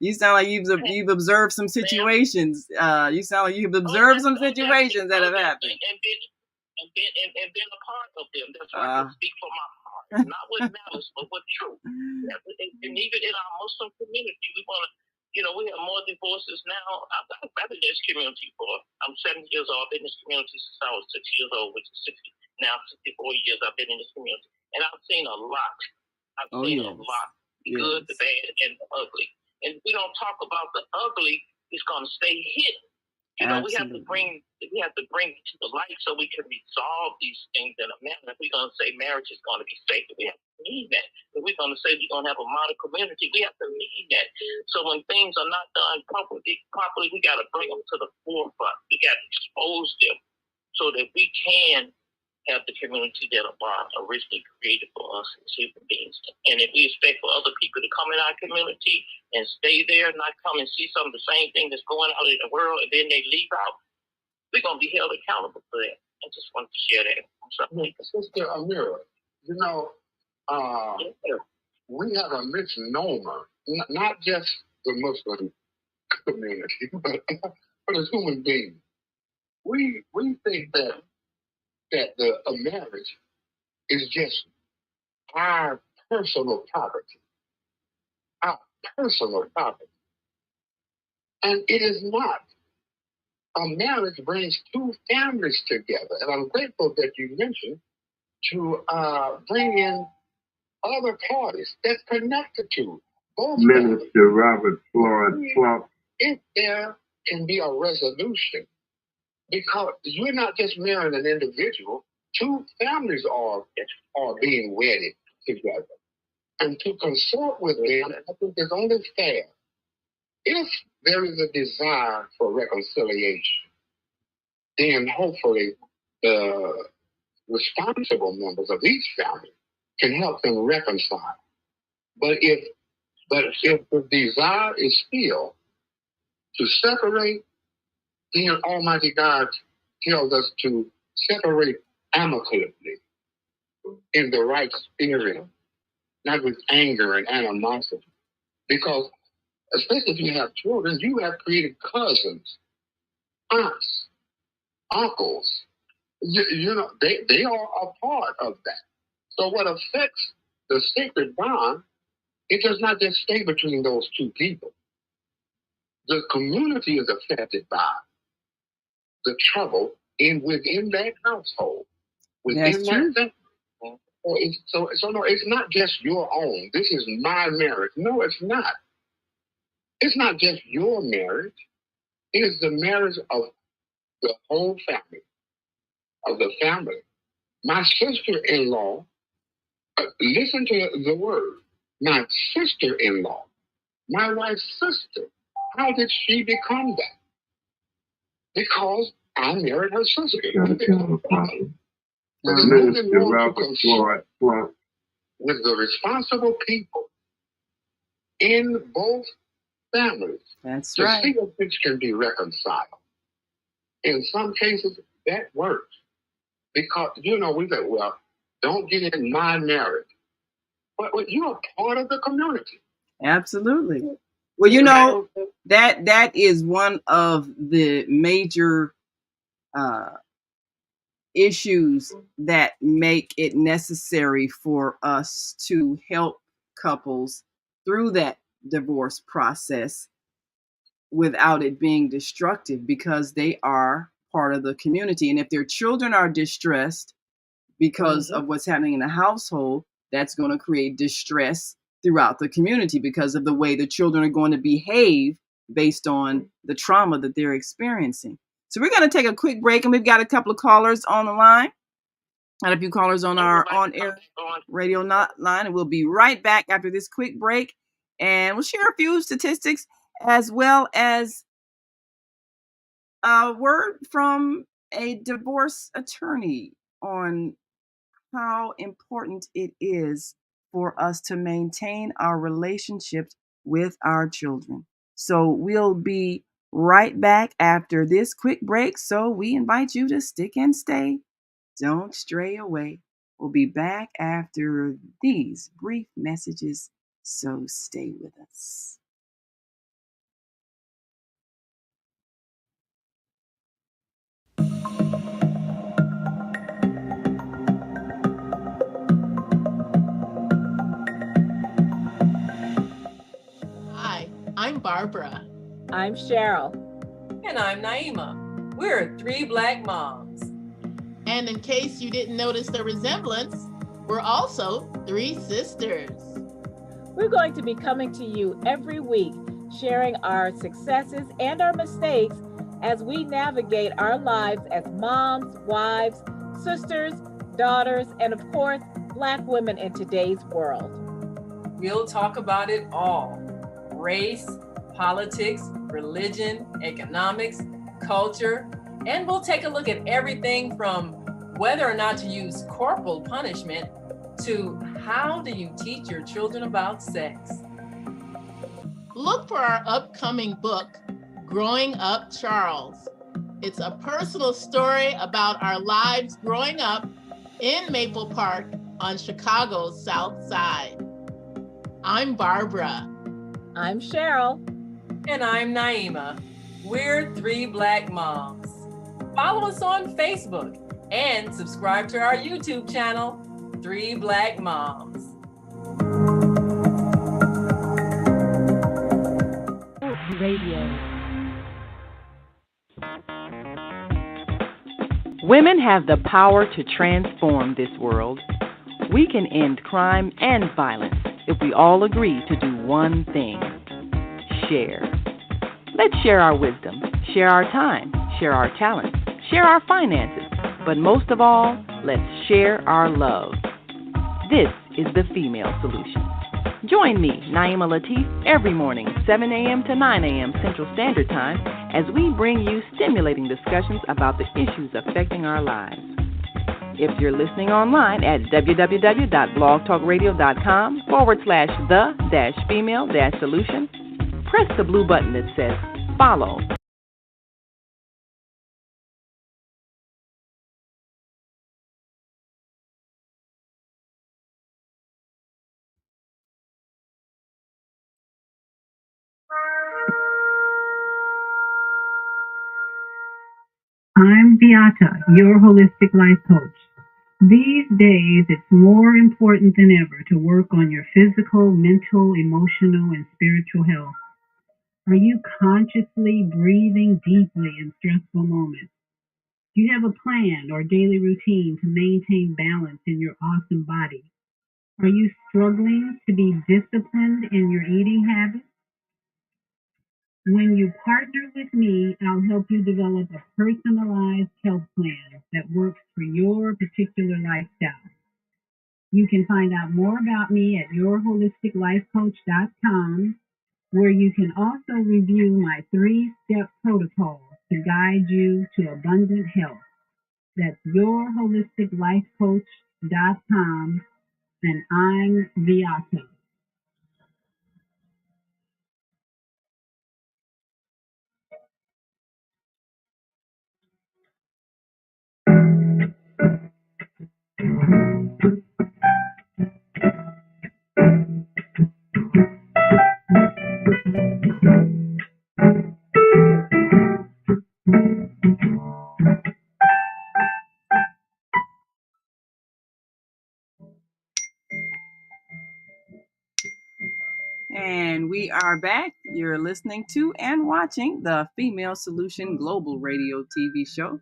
You sound like you've observed some situations. You sound like you've observed some situations that have happened. And been a part of them. That's why I can speak for my heart, not with malice, but with truth. And even in our Muslim community, we want to, we have more divorces now. I've been in this community I'm 70 years old. I've been in this community since I was 6 years old, which is 60, now 64 years I've been in this community. And I've seen a lot. I've seen a lot. The good, the bad, and the ugly. And if we don't talk about the ugly, it's going to stay hidden. We have to bring it to the light so we can resolve these things in a manner. If we're going to say marriage is going to be safe, we have to mean that. If we're going to say we're going to have a model community, we have to mean that. So when things are not done properly, we got to bring them to the forefront. We got to expose them so that we can have the community that are originally created for us as human beings. And if we expect for other people to come in our community and stay there, not come and see some of the same thing that's going on in the world, and then they leave out, we're going to be held accountable for that. I just wanted to share that. Sister Amira, we have a misnomer, not just the Muslim community, but as human beings. We think that a marriage is just our personal property. Our personal property. And it is not. A marriage brings two families together. And I'm grateful that you mentioned to bring in other parties that's connected to both Minister families. Robert Floyd Clark. If there can be a resolution, because you're not just marrying an individual, two families are being wedded together. And to consult with them, I think is only fair. If there is a desire for reconciliation, then hopefully the responsible members of each family can help them reconcile. But if the desire is still to separate, then Almighty God tells us to separate amicably in the right spirit, not with anger and animosity. Because especially if you have children, you have created cousins, aunts, uncles. They are a part of that. So what affects the sacred bond, it does not just stay between those two people. The community is affected by the trouble within that household, within That's true. that family. So no, it's not just your own. This is my marriage. No, it's not. It's not just your marriage. It is the marriage of the whole family, of the family. My sister-in-law, listen to the word, my sister-in-law, my wife's sister. How did she become that? Because I married her sister. Minister Robert Floyd Clark. With the responsible people in both families. That's to right. see if things can be reconciled. In some cases, that works. Because, we say, well, don't get in my marriage. But you're a part of the community. Absolutely. Well, that is one of the major issues that make it necessary for us to help couples through that divorce process without it being destructive, because they are part of the community. And if their children are distressed because of what's happening in the household, that's going to create distress throughout the community because of the way the children are going to behave based on the trauma that they're experiencing. So we're going to take a quick break, and we've got a couple of callers on the line. Got a few callers on our on-air radio line, and we'll be right back after this quick break. And we'll share a few statistics as well as a word from a divorce attorney on how important it is for us to maintain our relationships with our children. So we'll be right back after this quick break. So we invite you to stick and stay. Don't stray away. We'll be back after these brief messages. So stay with us. Hi, I'm Barbara. I'm Cheryl. And I'm Naima. We're three Black moms. And in case you didn't notice the resemblance, we're also three sisters. We're going to be coming to you every week, sharing our successes and our mistakes as we navigate our lives as moms, wives, sisters, daughters, and of course, Black women in today's world. We'll talk about it all: race, politics, religion, economics, culture, and we'll take a look at everything from whether or not to use corporal punishment to how do you teach your children about sex. Look for our upcoming book, Growing Up Charles. It's a personal story about our lives growing up in Maple Park on Chicago's South Side. I'm Barbara. I'm Cheryl. And I'm Naima. We're three Black moms. Follow us on Facebook and subscribe to our YouTube channel, Three Black Moms. Radio. Women have the power to transform this world. We can end crime and violence if we all agree to do one thing: share. Let's share our wisdom, share our time, share our talents, share our finances, but most of all, let's share our love. This is the Female Solution. Join me, Naima Latif, every morning, 7 a.m. to 9 a.m. Central Standard Time, as we bring you stimulating discussions about the issues affecting our lives. If you're listening online at www.blogtalkradio.com/the-female-solution, press the blue button that says follow. I'm Beata, your holistic life coach. These days, it's more important than ever to work on your physical, mental, emotional, and spiritual health. Are you consciously breathing deeply in stressful moments? Do you have a plan or daily routine to maintain balance in your awesome body? Are you struggling to be disciplined in your eating habits? When you partner with me, I'll help you develop a personalized health plan that works for your particular lifestyle. You can find out more about me at yourholisticlifecoach.com, where you can also review my 3-step protocol to guide you to abundant health. That's yourholisticlifecoach.com, and I'm Beata. And we are back. You're listening to and watching the Female Solution Global Radio TV show.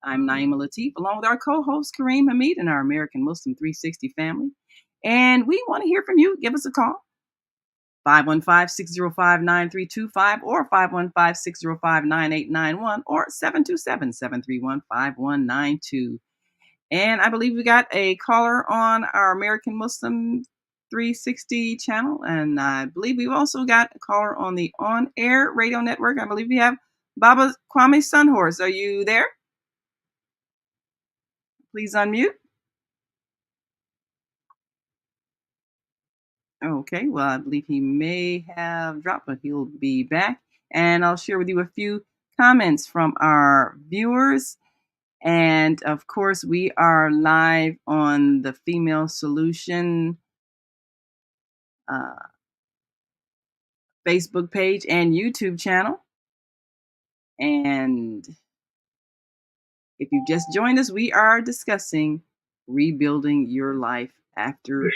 I'm Naima Latif, along with our co-host Kareem Hamid and our American Muslim 360 family. And we want to hear from you. Give us a call. 515-605-9325 or 515-605-9891 or 727-731-5192. And I believe we got a caller on our American Muslim 360 channel. And I believe we've also got a caller on the on-air radio network. I believe we have Baba Kwame Sunhorse. Are you there? Please unmute. Okay, well, I believe he may have dropped, but he'll be back. And I'll share with you a few comments from our viewers. And of course, we are live on the Female Solution Facebook page and YouTube channel. And if you've just joined us, we are discussing rebuilding your life after a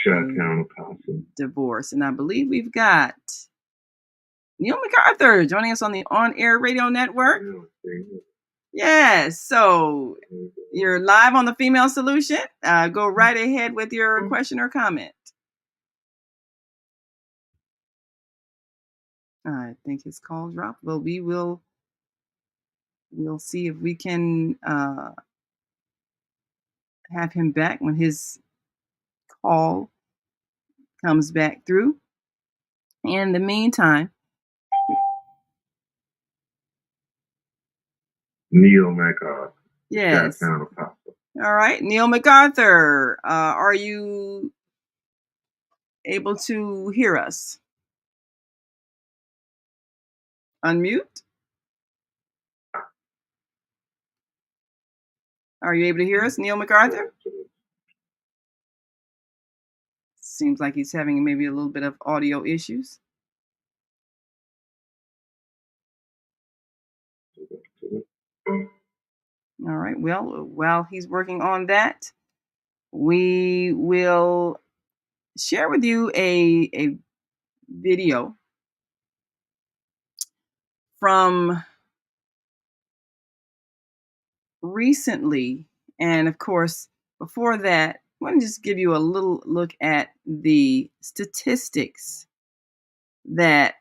divorce. And I believe we've got Neil MacArthur joining us on the on-air radio network. Yes, so you're live on the Female Solution. Go right ahead with your question or comment. I think his call dropped. Well, we'll see if we can have him back when his call comes back through. In the meantime, Neil MacArthur. Yes. All right, Neil MacArthur, are you able to hear us? Unmute. Are you able to hear us, Neil MacArthur? Seems like he's having maybe a little bit of audio issues. All right, well, while he's working on that, we will share with you a video from recently. And of course, before that, I want to just give you a little look at the statistics that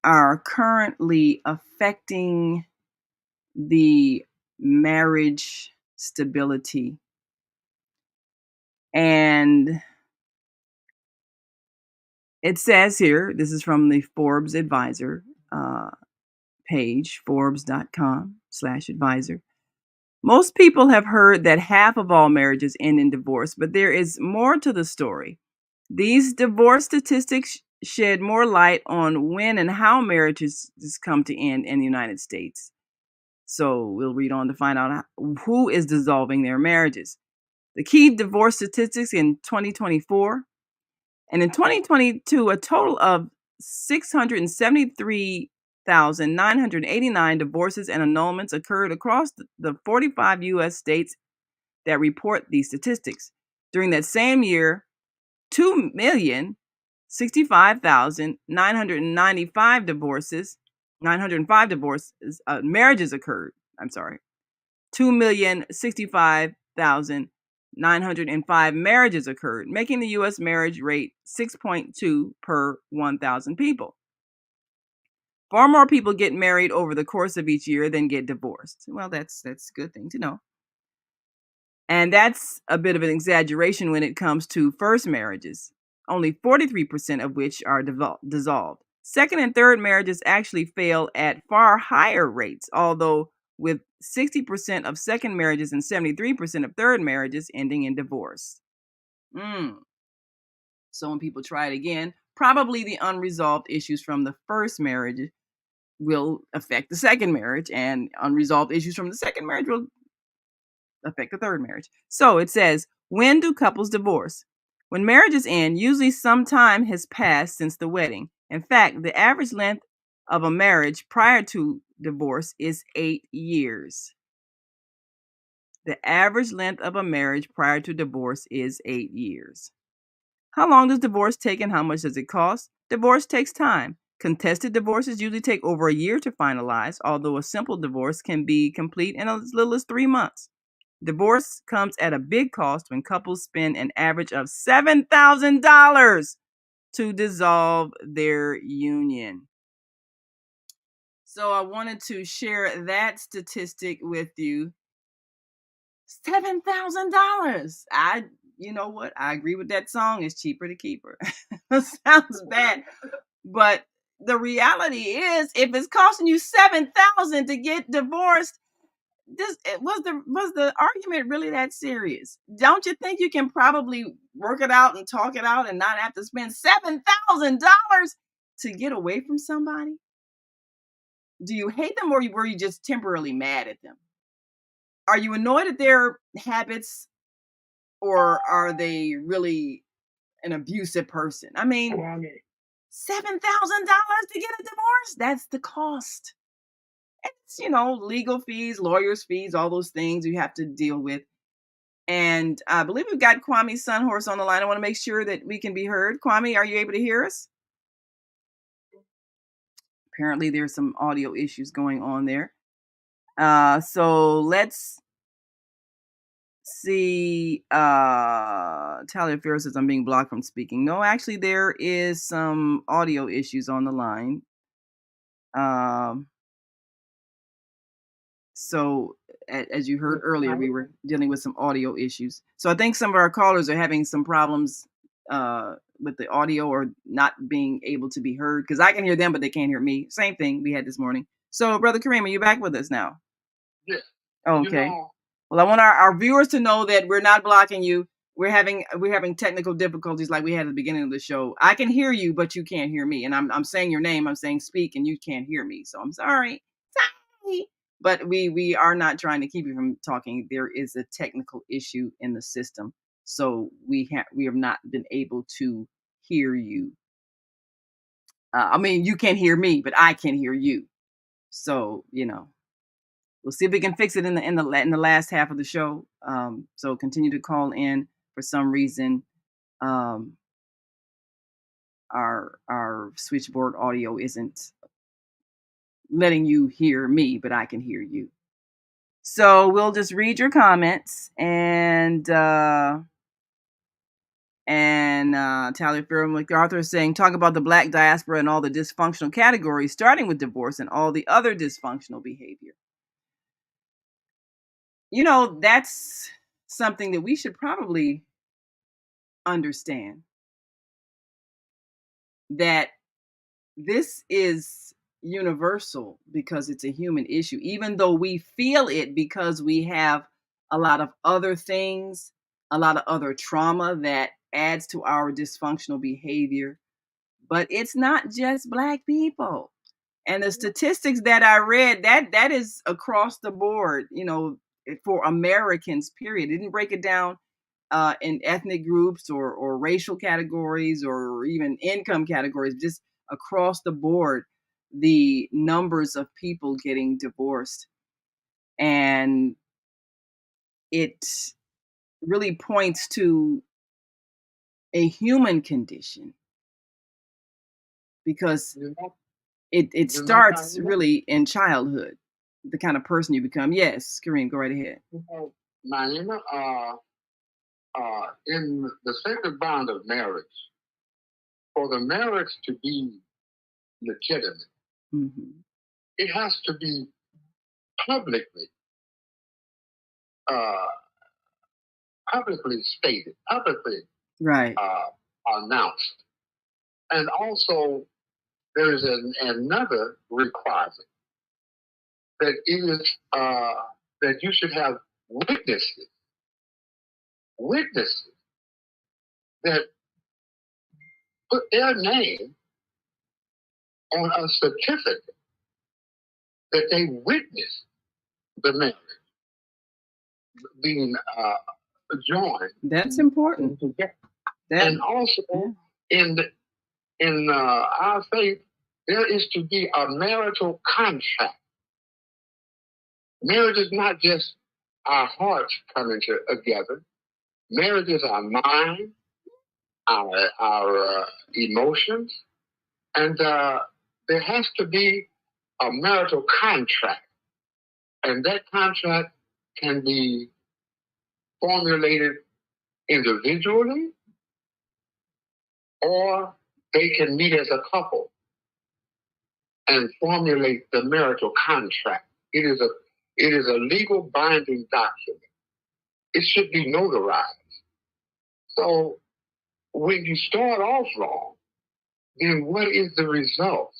are currently affecting the marriage stability. And it says here, this is from the Forbes Advisor page, forbes.com/advisor. Most people have heard that half of all marriages end in divorce, but there is more to the story. These divorce statistics shed more light on when and how marriages come to end in the United States. So we'll read on to find out who is dissolving their marriages. The key divorce statistics in 2024. And in 2022, a total of 673,989 divorces and annulments occurred across the 45 U.S. states that report these statistics. During that same year, 2,065,995 marriages occurred. 2,065,905 marriages occurred, making the U.S. marriage rate 6.2 per 1,000 people. Far more people get married over the course of each year than get divorced. Well, that's a good thing to know. And that's a bit of an exaggeration when it comes to first marriages, only 43% of which are dissolved. Second and third marriages actually fail at far higher rates, although with 60% of second marriages and 73% of third marriages ending in divorce. So when people try it again, probably the unresolved issues from the first marriage will affect the second marriage, and unresolved issues from the second marriage will affect the third marriage. So it says, when do couples divorce? When marriages end, usually some time has passed since the wedding. In fact, the average length of a marriage prior to divorce is 8 years. The average length of a marriage prior to divorce is 8 years. How long does divorce take and how much does it cost? Divorce takes time. Contested divorces usually take over a year to finalize, although a simple divorce can be complete in as little as 3 months. Divorce comes at a big cost when couples spend an average of $7,000 to dissolve their union. So I wanted to share that statistic with you. $7,000. you know what? I agree with that song. It's cheaper to keep her. Sounds bad. But the reality is, if it's costing you $7,000 to get divorced, was the argument really that serious? Don't you think you can probably work it out and talk it out and not have to spend $7,000 to get away from somebody? Do you hate them, or were you just temporarily mad at them? Are you annoyed at their habits, or are they really an abusive person? I mean, $7,000 to get a divorce? That's the cost. It's, legal fees, lawyers' fees, all those things you have to deal with. And I believe we've got Kwame Sunhorse on the line. I want to make sure that we can be heard. Kwame, are you able to hear us? Apparently there's some audio issues going on there. So let's see. Talia Farrow says I'm being blocked from speaking. No, actually there is some audio issues on the line. So as you heard earlier, we were dealing with some audio issues. So I think some of our callers are having some problems with the audio or not being able to be heard, because I can hear them, but they can't hear me. Same thing we had this morning. So Brother Kareem, are you back with us now? Yeah. Okay. Well, I want our viewers to know that we're not blocking you. We're having technical difficulties like we had at the beginning of the show. I can hear you, but you can't hear me. And I'm saying your name. I'm saying speak, and you can't hear me. So I'm sorry. Sorry. But we are not trying to keep you from talking. There is a technical issue in the system, so we have not been able to hear you. I mean, you can't hear me, but I can hear you. So we'll see if we can fix it in the last half of the show. So continue to call in. For some reason, our switchboard audio isn't letting you hear me, but I can hear you. So we'll just read your comments, and Talia Farrow MacArthur is saying, talk about the Black diaspora and all the dysfunctional categories, starting with divorce and all the other dysfunctional behavior. That's something that we should probably understand, that this is universal because it's a human issue, even though we feel it because we have a lot of other things, a lot of other trauma that adds to our dysfunctional behavior. But it's not just Black people. And the statistics that I read, that is across the board, for Americans, period. It didn't break it down in ethnic groups or racial categories or even income categories, just across the board, the numbers of people getting divorced. And it really points to a human condition, because it starts really in childhood, the kind of person you become. Yes, Kareem, go right ahead. Naima, in the sacred bond of marriage, for the marriage to be legitimate, it has to be publicly stated, publicly announced. And also, there is another requirement, that is that you should have witnesses that put their name on a certificate that they witnessed the marriage being joined. That's important. And also, in our faith, there is to be a marital contract. Marriage is not just our hearts coming together. Marriage is our mind, our emotions, and there has to be a marital contract. And that contract can be formulated individually, or they can meet as a couple and formulate the marital contract. It is a legal binding document. It should be notarized. So when you start off wrong, then what is the result?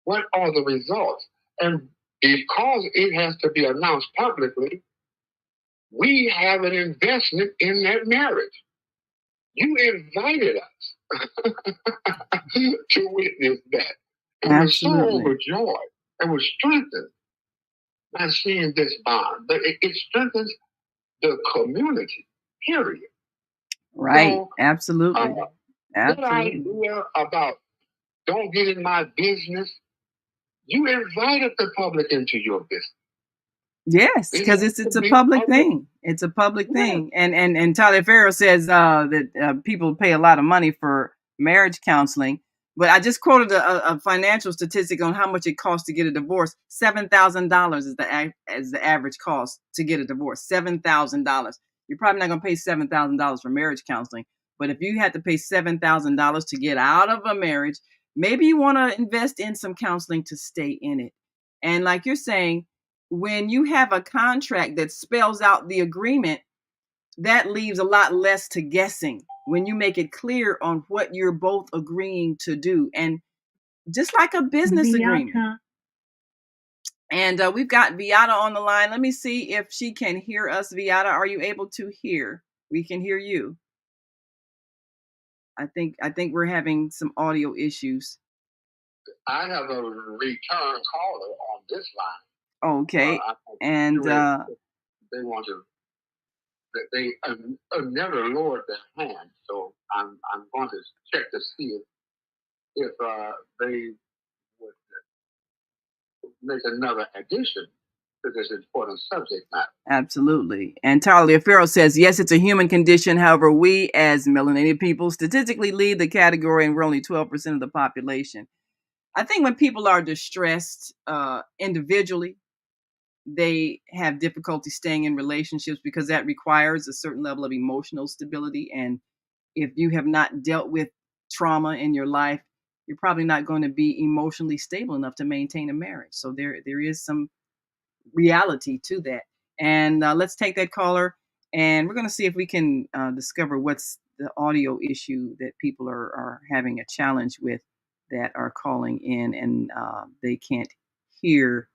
What are the results? And because it has to be announced publicly, we have an investment in that marriage. You invited us to witness that. And we're so overjoyed and we're strengthened by seeing this bond. But it strengthens the community, period. Right. So, Absolutely. that idea about don't get in my business, you invited the public into your business. Yes, because it's a public thing. It's a public thing. And Tyler Farrell says that people pay a lot of money for marriage counseling. But I just quoted a financial statistic on how much it costs to get a divorce. $7,000 is the average cost to get a divorce. $7,000. You're probably not going to pay $7,000 for marriage counseling. But if you had to pay $7,000 to get out of a marriage, maybe you want to invest in some counseling to stay in it. And like you're saying, when you have a contract that spells out the agreement, that leaves a lot less to guessing when you make it clear on what you're both agreeing to do. And just like a business agreement. And we've got Viata on the line. Let me see if she can hear us. Viata, are you able to hear? We can hear you. I think we're having some audio issues. I have a return caller on this line. Okay. And they want to. They never lowered their hand, so I'm going to check to see if they would make another addition to this important subject matter. Absolutely. And Talia Farrell says, yes, it's a human condition. However, we as melanated people statistically lead the category, and we're only 12% of the population. I think when people are distressed individually, they have difficulty staying in relationships because that requires a certain level of emotional stability. And if you have not dealt with trauma in your life, you're probably not going to be emotionally stable enough to maintain a marriage. So there is some reality to that. And let's take that caller, and we're going to see if we can discover what's the audio issue that people are having a challenge with that are calling in, and they can't hear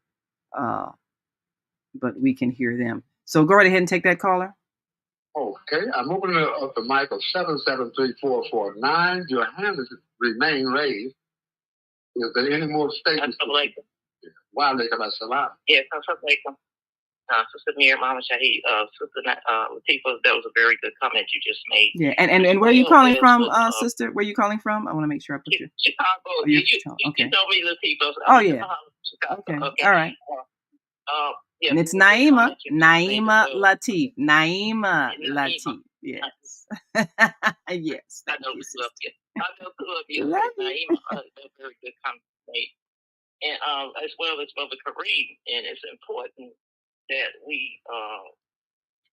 but we can hear them. So go right ahead and take that caller. Okay, I'm opening up the mic of 773-449. Your hand is remain raised. Is there any more statements? Wa alaikum assalam. Yes, assalamualaikum. Sister Mir, Mama Shahid, Sister Latifah, that was a very good comment you just made. Yeah, and where are you calling from, sister? Where are you calling from? I want to make sure I put you. Chicago. Oh, okay. You know me, Latifah. Oh, yeah. Chicago. Okay, all right. Yeah, and it's Naima Latif. Naima Latif. Yes. Yes. I know we love you. I know we love you. Naima, a very good comment made. And as well as Brother Kareem. And it's important that we,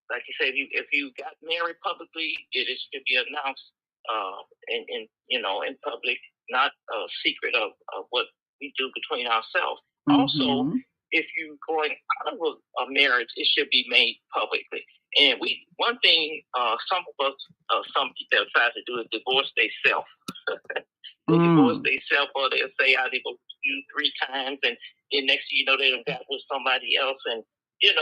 like you said, if you got married publicly, it should be announced in public, not a secret of what we do between ourselves. Mm-hmm. Also, if you're going out of a marriage, it should be made publicly. And one thing, some of us, some people try to do is divorce themselves. They divorce themselves, or they'll say, I divorced you 3 times, and then next thing you know, they done got with somebody else, and just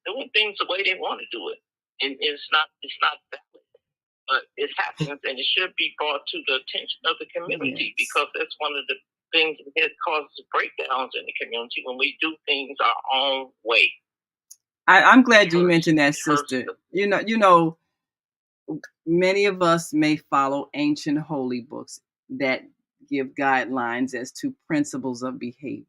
doing things the way they want to do it. And it's not valid, but it happens, and it should be brought to the attention of the community, because that's one of the things that causes breakdowns in the community when we do things our own way. I'm glad you mentioned that, sister. You know, many of us may follow ancient holy books that give guidelines as to principles of behavior.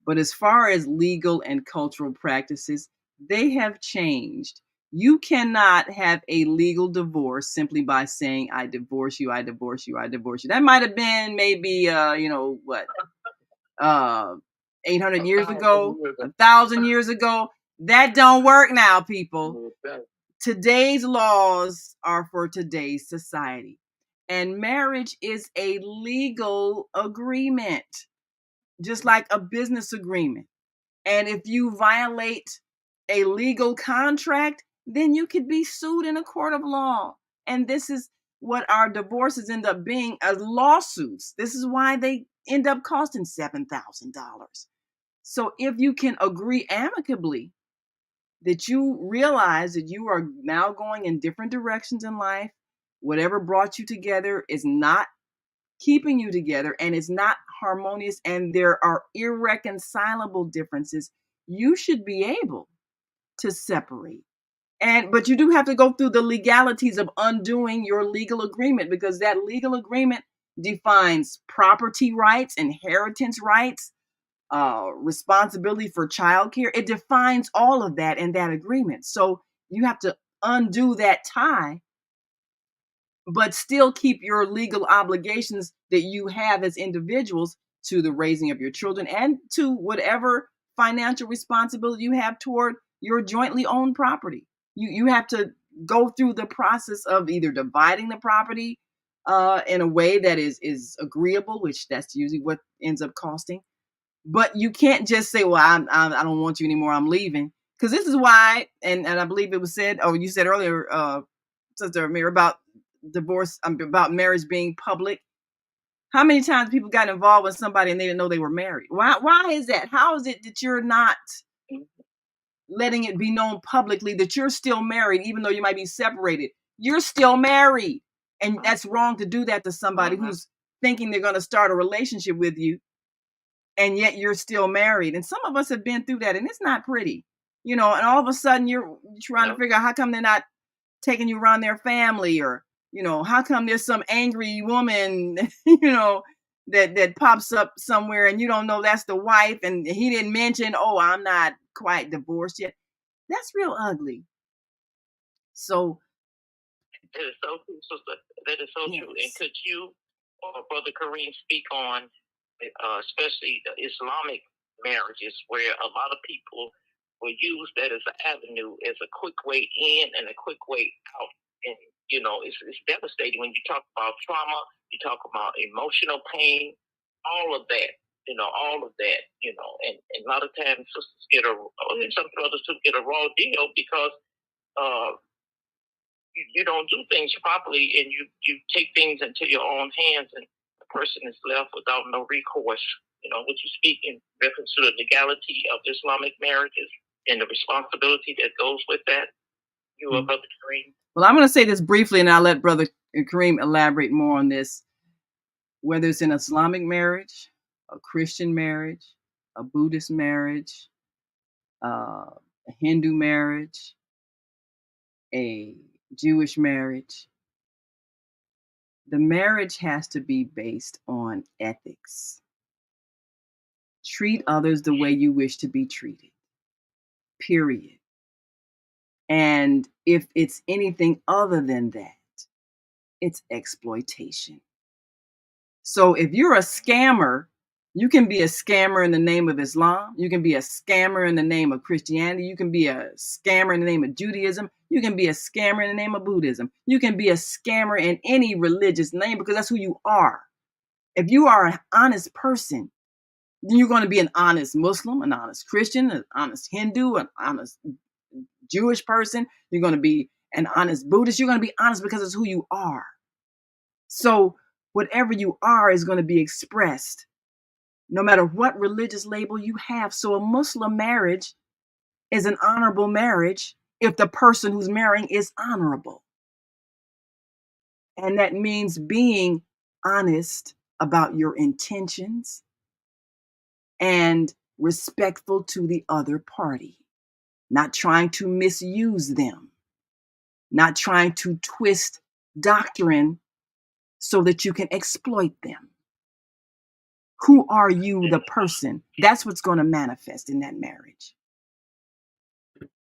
But as far as legal and cultural practices, they have changed. You cannot have a legal divorce simply by saying, I divorce you, I divorce you, I divorce you. That might have been maybe, 800 years ago, 1,000 years ago. That don't work now, people. Today's laws are for today's society. And marriage is a legal agreement, just like a business agreement. And if you violate a legal contract, then you could be sued in a court of law. And this is what our divorces end up being, as lawsuits. This is why they end up costing $7,000. So if you can agree amicably that you realize that you are now going in different directions in life, whatever brought you together is not keeping you together and it's not harmonious, and there are irreconcilable differences, you should be able to separate. But you do have to go through the legalities of undoing your legal agreement, because that legal agreement defines property rights, inheritance rights, responsibility for childcare. It defines all of that in that agreement. So you have to undo that tie, but still keep your legal obligations that you have as individuals to the raising of your children and to whatever financial responsibility you have toward your jointly owned property. You have to go through the process of either dividing the property in a way that is agreeable, which that's usually what ends up costing. But you can't just say, well, I don't want you anymore, I'm leaving. Because this is why, and I believe it was said, or you said earlier, Sister Amir, about divorce, about marriage being public. How many times people got involved with somebody and they didn't know they were married? Why is that? How is it that you're not letting it be known publicly that you're still married, even though you might be separated? You're still married. And that's wrong to do that to somebody who's thinking they're going to start a relationship with you, and yet you're still married. And some of us have been through that, and it's not pretty, and all of a sudden you're trying to figure out how come they're not taking you around their family, or, how come there's some angry woman, that pops up somewhere and you don't know that's the wife, and he didn't mention, oh, I'm not quite divorced yet. That's real ugly. So that is so true, sister. That is so true. And could you or Brother Kareem speak on, especially the Islamic marriages, where a lot of people will use that as an avenue, as a quick way in and a quick way out? And it's devastating when you talk about trauma, you talk about emotional pain, all of that. And a lot of times sisters get and some brothers too get a raw deal because you don't do things properly, and you take things into your own hands, and the person is left without no recourse. Would you speak in reference to the legality of Islamic marriages and the responsibility that goes with that? You or Brother Kareem? Well, I'm going to say this briefly, and I'll let Brother Kareem elaborate more on this. Whether it's an Islamic marriage, a Christian marriage, a Buddhist marriage, a Hindu marriage, a Jewish marriage, the marriage has to be based on ethics. Treat others the way you wish to be treated, period. And if it's anything other than that, it's exploitation. So if you're a scammer, you can be a scammer in the name of Islam. You can be a scammer in the name of Christianity. You can be a scammer in the name of Judaism. You can be a scammer in the name of Buddhism. You can be a scammer in any religious name, because that's who you are. If you are an honest person, then you're going to be an honest Muslim, an honest Christian, an honest Hindu, an honest Jewish person. You're going to be an honest Buddhist. You're going to be honest because it's who you are. So whatever you are is going to be expressed, no matter what religious label you have. So a Muslim marriage is an honorable marriage if the person who's marrying is honorable. And that means being honest about your intentions and respectful to the other party, not trying to misuse them, not trying to twist doctrine so that you can exploit them. Who are you, the person? That's what's going to manifest in that marriage.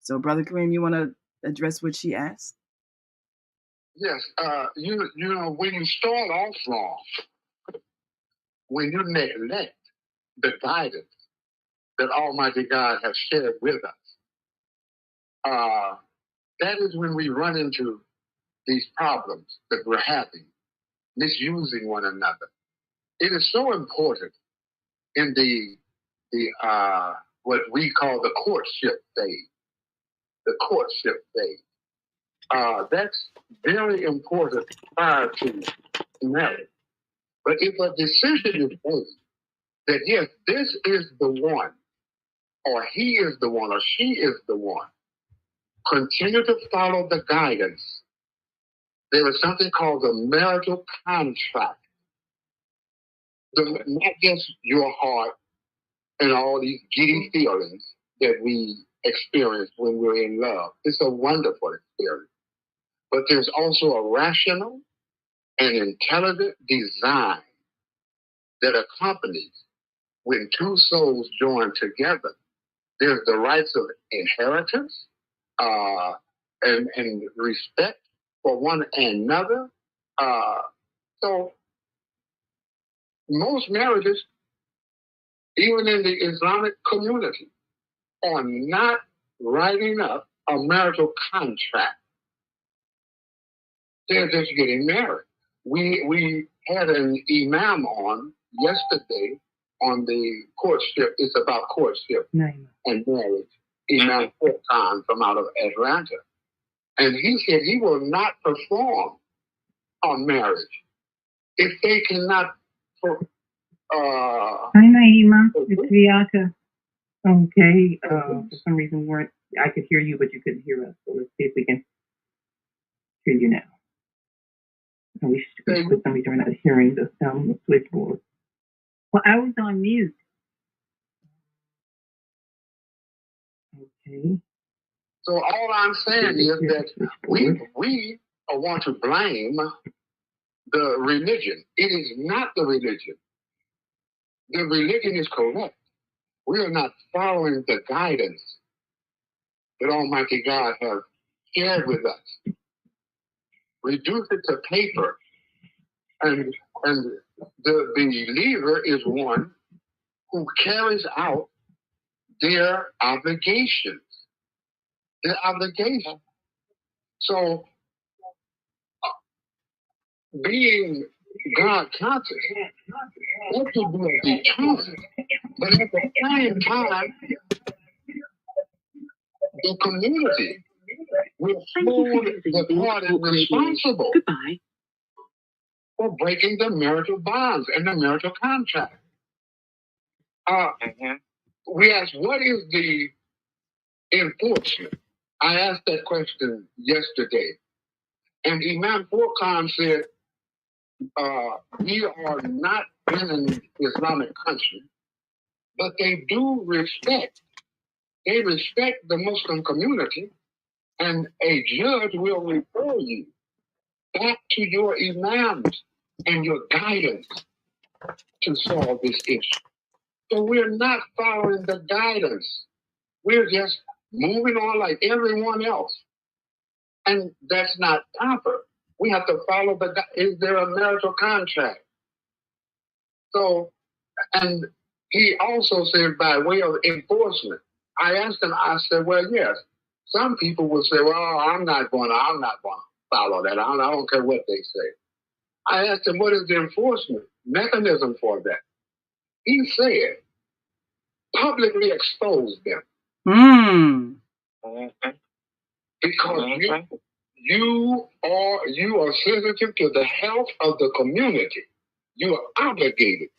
So, Brother Kareem, you want to address what she asked? Yes. When you start off wrong, when you neglect the guidance that Almighty God has shared with us, that is when we run into these problems that we're having, misusing one another. It is so important in the what we call the courtship phase. The courtship phase. That's very important prior to marriage. But if a decision is made that yes, this is the one, or he is the one, or she is the one, continue to follow the guidance. There is something called the marital contract. Not just your heart and all these giddy feelings that we experience when we're in love. It's a wonderful experience. But there's also a rational and intelligent design that accompanies when two souls join together. There's the rights of inheritance and respect for one another. So most marriages, even in the Islamic community, are not writing up a marital contract. They're just getting married. We had an imam on yesterday on the courtship. It's about courtship and marriage. Imam Khan from out of Atlanta. And he said he will not perform on marriage if they cannot. Hi, Naima. It's Viata. Okay. For some reason, I could hear you, but you couldn't hear us. So let's see if we can hear you now. For some reason, we're not hearing the sound on the switchboard. Well, I was on mute. Okay. So all I'm saying is that we want to blame the religion. It is not the religion. The religion is correct. We are not following the guidance that Almighty God has shared with us. Reduce it to paper. And the believer is one who carries out their obligations. Their obligation. So being God conscious, that could be a deterrent. But at the same time, the community will hold the party responsible for breaking the marital bonds and the marital contract. We asked, what is the enforcement? I asked that question yesterday. And Imam Furqan said, we are not in an Islamic country, but they do respect. They respect the Muslim community, and a judge will refer you back to your imams and your guidance to solve this issue. So we're not following the guidance. We're just moving on like everyone else. And that's not proper. We have to follow is there a marital contract? So, and he also said by way of enforcement, I asked him, I said, well, yes, some people will say, well, I'm not going to follow that. I don't care what they say. I asked him, what is the enforcement mechanism for that? He said, publicly expose them. Because you are sensitive to the health of the community. You are obligated.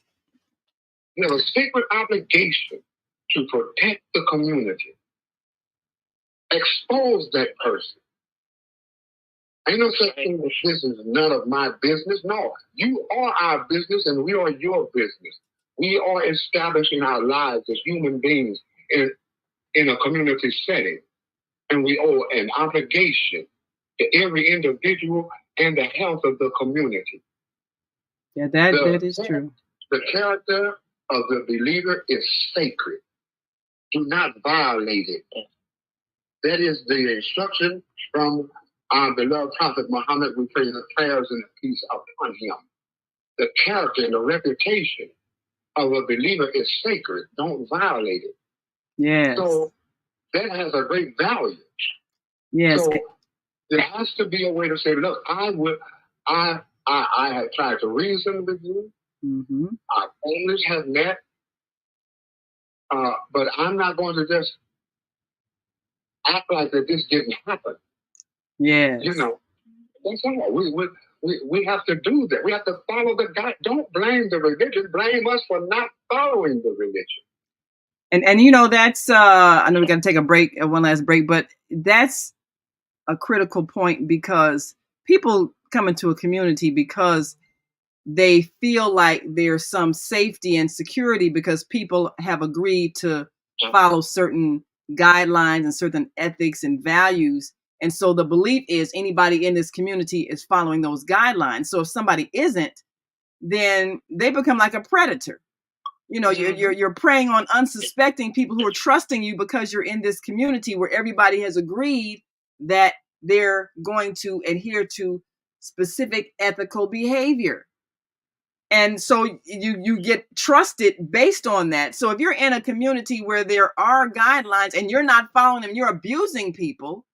You have a sacred obligation to protect the community. Expose that person. Ain't no such thing as this is none of my business. No, you are our business and we are your business. We are establishing our lives as human beings in a community setting. And we owe an obligation to every individual and the health of the community. Yeah, that is true. The character of the believer is sacred. Do not violate it. That is the instruction from our beloved Prophet Muhammad. We pray the prayers and the peace upon him. The character and the reputation of a believer is sacred. Don't violate it. Yes. So that has a great value. Yes. So there has to be a way to say, look, I have tried to reason with you. Mm-hmm. Our families have met. But I'm not going to just act like that this didn't happen. Yes. You know, that's all. We have to do that. We have to follow the guide. Don't blame the religion. Blame us for not following the religion. And you know, that's I know we got to take a break, one last break, but that's a critical point, because people come into a community because they feel like there's some safety and security because people have agreed to follow certain guidelines and certain ethics and values. And so the belief is anybody in this community is following those guidelines. So if somebody isn't, then they become like a predator. You know, you're preying on unsuspecting people who are trusting you because you're in this community where everybody has agreed that they're going to adhere to specific ethical behavior. And so you get trusted based on that. So if you're in a community where there are guidelines and you're not following them, you're abusing people.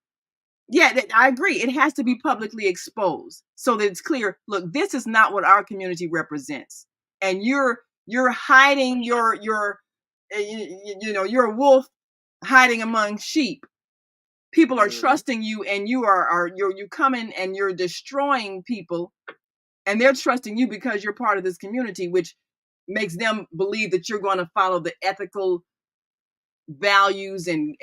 Yeah, I agree. It has to be publicly exposed so that it's clear. Look, this is not what our community represents, and you're hiding your you know, you're a wolf hiding among sheep. People are trusting you, and you come in and you're destroying people, and they're trusting you because you're part of this community, which makes them believe that you're going to follow the ethical values and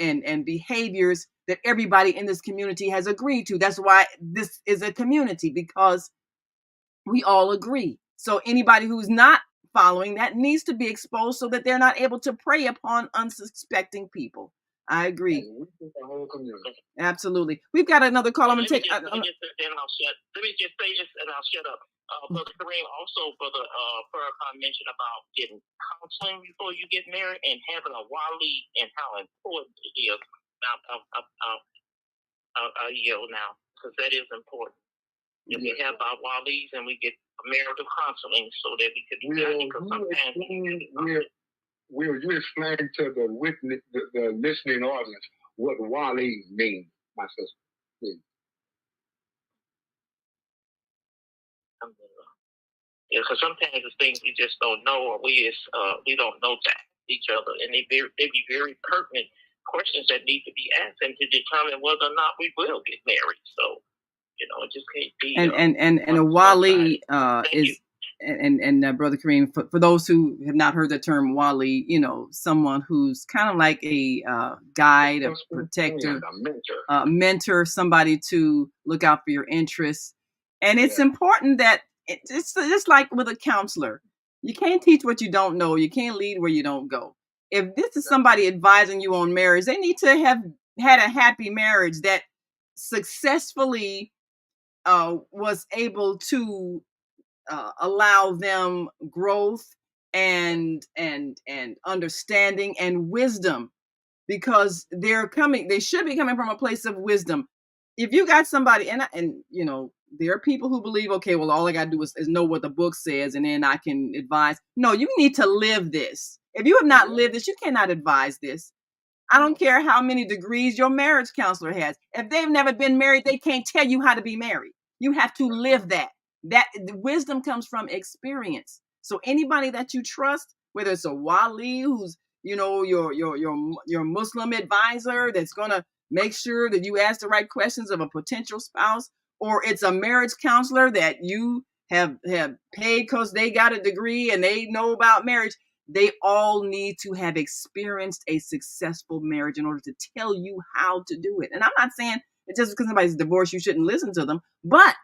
behaviors that everybody in this community has agreed to. That's why this is a community, because we all agree. So anybody who's not following that needs to be exposed so that they're not able to prey upon unsuspecting people. I agree. The whole community. Absolutely. We've got another call. I'm going to take. Let me just say this and I'll shut up. Brother Kareem, also Brother Farrakhan mentioned about getting counseling before you get married and having a wali and how important it is. I'll yield now because that is important. If we have our walis and we get marital counseling so that we can do that, because sometimes will you explain to the listening audience what wali means, my sister, please? Yeah, because sometimes it's things we just don't know, or we don't know to ask each other, and they be very pertinent questions that need to be asked and to determine whether or not we will get married. So, you know, it just can't be. And a wali is. And Brother Kareem, for those who have not heard the term wali, you know, someone who's kind of like a guide, a protector, a mentor, somebody to look out for your interests. And it's important that it's just like with a counselor. You can't teach what you don't know. You can't lead where you don't go. If this is somebody advising you on marriage, they need to have had a happy marriage that successfully was able to allow them growth and understanding and wisdom, because they should be coming from a place of wisdom. If you got somebody, and you know, there are people who believe, okay, well, all I got to do is know what the book says and then I can advise. No, you need to live this. If you have not lived this, you cannot advise this. I don't care how many degrees your marriage counselor has. If they've never been married, they can't tell you how to be married. You have to live that. That wisdom comes from experience. So anybody that you trust, whether it's a wali who's, you know, your Muslim advisor that's gonna make sure that you ask the right questions of a potential spouse, or it's a marriage counselor that you have paid because they got a degree and they know about marriage, they all need to have experienced a successful marriage in order to tell you how to do it. And I'm not saying that just because somebody's divorced, you shouldn't listen to them, but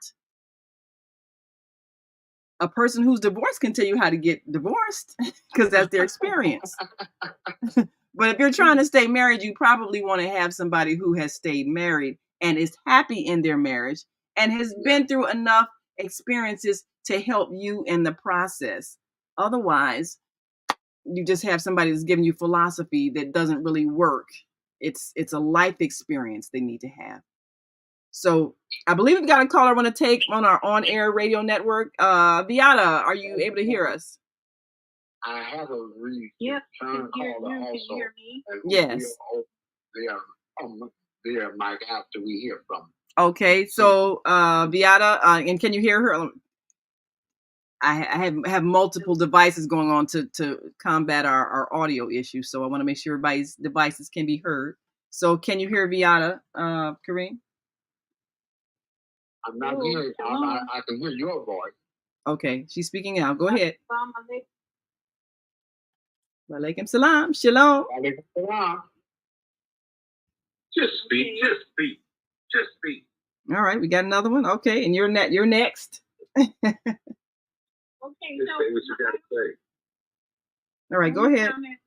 a person who's divorced can tell you how to get divorced because that's their experience. But if you're trying to stay married, you probably want to have somebody who has stayed married and is happy in their marriage and has been through enough experiences to help you in the process. Otherwise, you just have somebody that's giving you philosophy that doesn't really work. It's a life experience they need to have. So I believe we've got a caller I want to take on our on-air radio network. Beata, are you able to hear us? I have a return caller also. Can you hear me? Yes. They are Mike after we hear from them. Okay, so Beata, and can you hear her? I have multiple devices going on to combat our audio issue, so I want to make sure everybody's devices can be heard. So can you hear Beata, Kareem? I'm not hearing. I can hear your voice. Okay, she's speaking now. Go ahead. Walaikum salam. Shalom. Walaikum salam. Just speak. Just speak. Just speak. All right, we got another one. Okay, and you're next. Okay, just say what you got to say. All right, go ahead. Okay, I was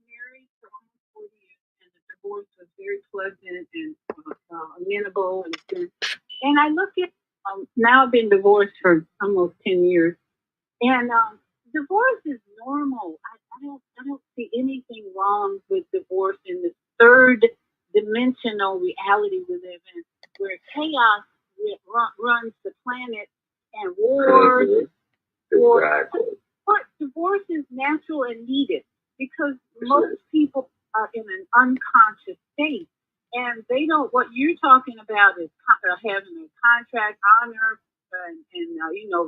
married for almost 40 years, and the divorce was very pleasant and amenable, and I look at now I've been divorced for almost 10 years, and divorce is normal. I don't see anything wrong with divorce in the third dimensional reality we live in, where chaos runs the planet and wars. Divorce is natural and needed because most people are in an unconscious state, and they don't. What you're talking about is having a contract, honor, and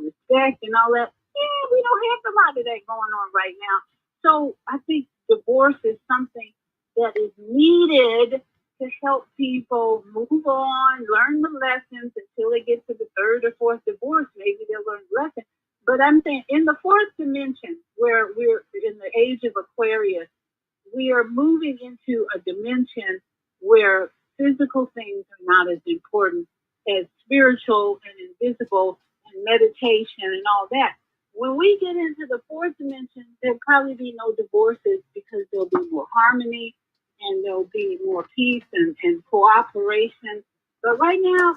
respect and all that. Yeah, we don't have a lot of that going on right now. So I think divorce is something that is needed to help people move on, learn the lessons until they get to the third or fourth divorce. Maybe they'll learn the lesson. But I'm saying in the fourth dimension, where we're in the age of Aquarius, we are moving into a dimension where physical things are not as important as spiritual and invisible and meditation and all that. When we get into the fourth dimension, there'll probably be no divorces because there'll be more harmony and there'll be more peace and cooperation. But right now,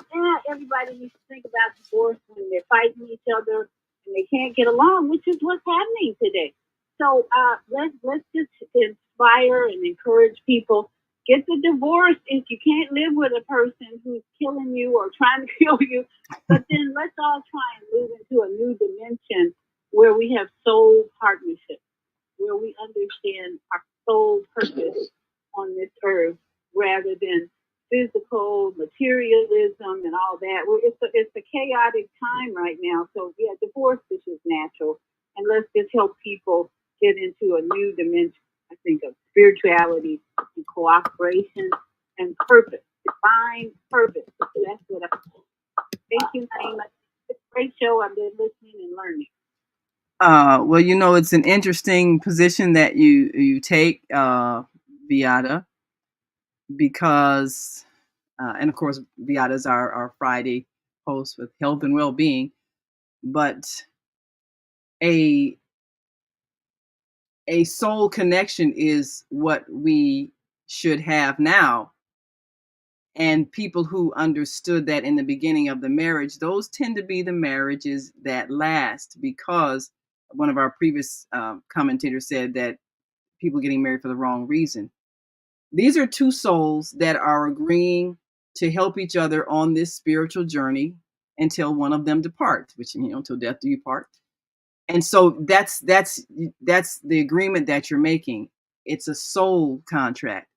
everybody needs to think about divorce when they're fighting each other and they can't get along, which is what's happening today. So let's just inspire and encourage people. Get the divorce if you can't live with a person who's killing you or trying to kill you. But then let's all try and move into a new dimension where we have soul partnership, where we understand our soul purpose on this earth rather than physical materialism and all that. It's a chaotic time right now. So yeah, divorce is just natural, and let's just help people get into a new dimension. I think of spirituality and cooperation and purpose, divine purpose. That's what thank you, Naima. It's a great show. I've been listening and learning. Well, it's an interesting position that you take, Beata, because, and of course, Beata is our Friday host with health and well-being, but a soul connection is what we should have now. And people who understood that in the beginning of the marriage, those tend to be the marriages that last, because one of our previous commentators said that people getting married for the wrong reason. These are two souls that are agreeing to help each other on this spiritual journey until one of them departs, which, until death do you part. And so that's the agreement that you're making. It's a soul contract.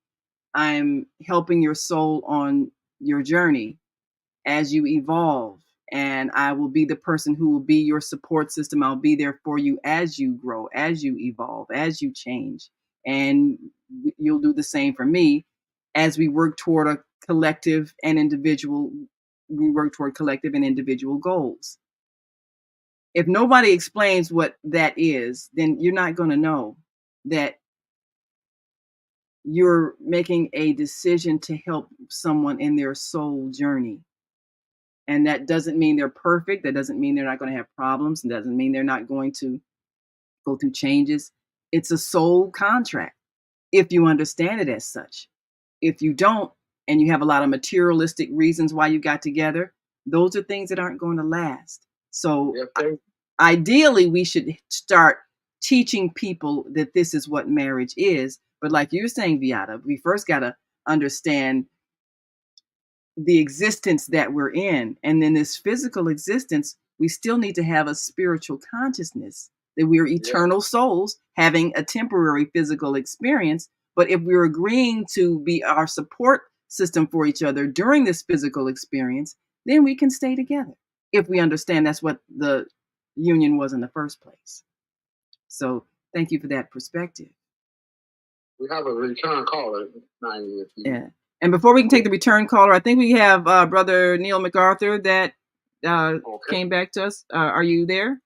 I'm helping your soul on your journey as you evolve, and I will be the person who will be your support system. I'll be there for you as you grow, as you evolve, as you change, and you'll do the same for me as we work toward a collective and individual. We work toward collective and individual goals. If nobody explains what that is, then you're not going to know that you're making a decision to help someone in their soul journey. And that doesn't mean they're perfect. That doesn't mean they're not going to have problems. It doesn't mean they're not going to go through changes. It's a soul contract, if you understand it as such. If you don't, and you have a lot of materialistic reasons why you got together, those are things that aren't going to last. So ideally, we should start teaching people that this is what marriage is. But like you're saying, Beata, we first got to understand the existence that we're in. And then this physical existence, we still need to have a spiritual consciousness that we're eternal souls having a temporary physical experience. But if we're agreeing to be our support system for each other during this physical experience, then we can stay together. If we understand that's what the union was in the first place. So thank you for that perspective. We have a return caller. Yeah. And before we can take the return caller, I think we have Brother Neil MacArthur that came back to us. Are you there?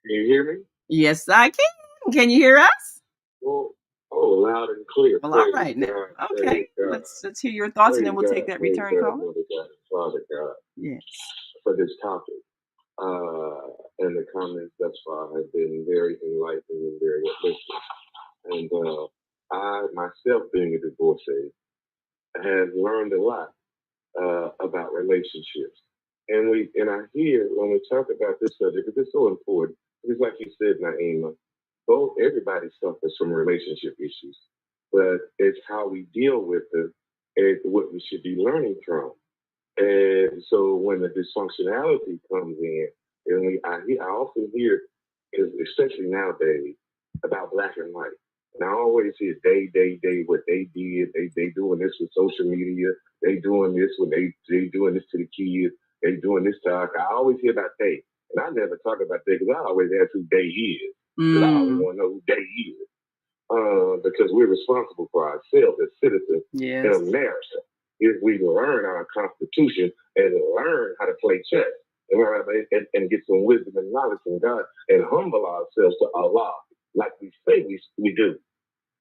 Can you hear me? Yes, I can. Can you hear us? Well, loud and clear. Well, Praise all right now. God. Okay, let's hear your thoughts, and then we'll take that Praise return God, caller. Mother God, Father God. Yes. For this topic. And the comments thus far have been very enlightening and very uplifting. And I myself, being a divorcee, have learned a lot about relationships. And I hear when we talk about this subject, because it's so important, because like you said, Naima, everybody suffers from relationship issues, but it's how we deal with them and what we should be learning from. And so when the dysfunctionality comes in, and I often hear, especially nowadays, about black and white. And I always hear they, what they did. They doing this with social media. They doing this when they doing this to the kids. They doing this to us. I always hear about they. And I never talk about they because I always ask who they is. Because I always want to know who they is. Because we're responsible for ourselves as citizens in America. If we learn our Constitution and learn how to play chess and get some wisdom and knowledge from God and humble ourselves to Allah like we say we do,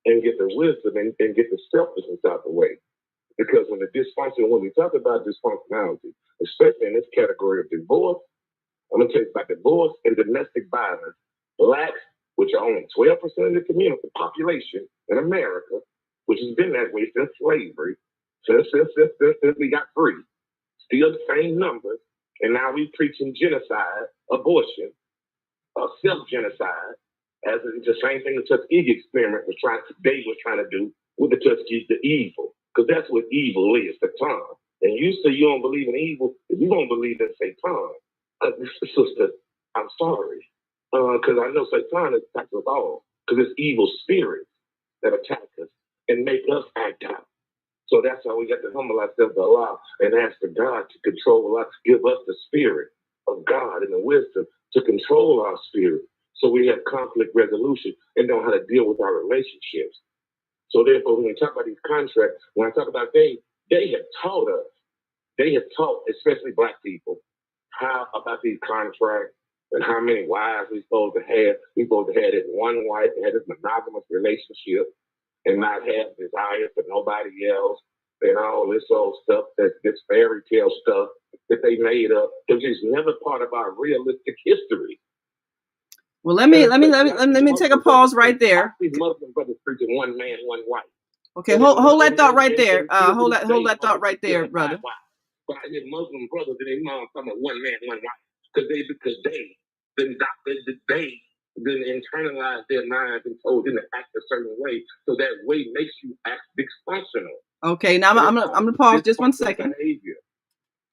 and get the wisdom and get the selfishness out the way. Because when we talk about dysfunctionality, especially in this category of divorce, I'm going to tell you about divorce and domestic violence. Blacks, which are only 12% of the community population in America, which has been that way since slavery, since we got free, still the same numbers, and now we preaching genocide, abortion, self-genocide, as the same thing the Tuskegee experiment was trying to do with the Tuskegee, the evil, because that's what evil is, the Satan. And you say you don't believe in evil, if you don't believe in Satan, sister, I'm sorry, because I know Satan attacks us all, because it's evil spirits that attack us and make us act out. So that's how we got to humble ourselves to Allah and ask for God to control us, give us the spirit of God and the wisdom to control our spirit so we have conflict resolution and know how to deal with our relationships. So therefore, when we talk about these contracts, when I talk about they have taught us, especially Black people, how about these contracts and how many wives we're supposed to have. We're supposed to have this one wife and have this monogamous relationship and not have desire for nobody else and all this old stuff, this fairy tale stuff that they made up. It was never part of our realistic history. Well, let me take a pause right there. These Muslim brothers preaching one man, one wife. Okay, hold that thought right there. Hold that thought right there, brother. But I hear Muslim brothers and their moms talking about one man, one wife, because they then internalize their minds and told them to act a certain way, so that way makes you act dysfunctional. Okay, now I'm gonna pause just 1 second. Behavior.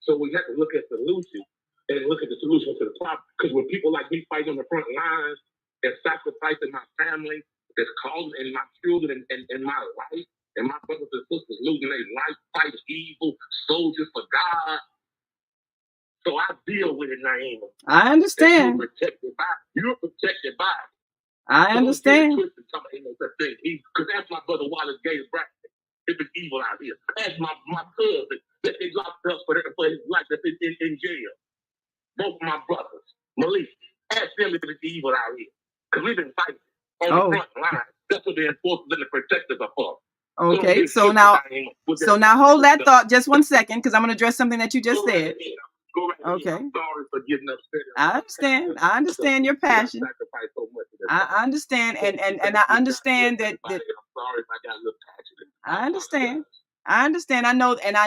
So we have to look at solutions and look at the solution to the problem. Because when people like me fighting on the front lines and sacrificing my family, that's causing and my children and my life, and my brothers and sisters losing their life fighting evil, soldiers for God. So I deal with it, Naima. I understand. You're protected by. I understand. Because that's my brother Wallace Gates Braxton. It was evil out here. That's my cousin that they locked up for his life that's in jail. Both my brothers, Malik. Ask them if it's evil out here. Because we've been fighting on the front line. That's what the enforcers and the protectors are for. Okay, so now hold that thought just 1 second, because I'm going to address something that you just said. Okay. I'm sorry for getting upset. I understand your passion. I understand, and I understand that. I'm sorry if I got a little passionate. I understand. I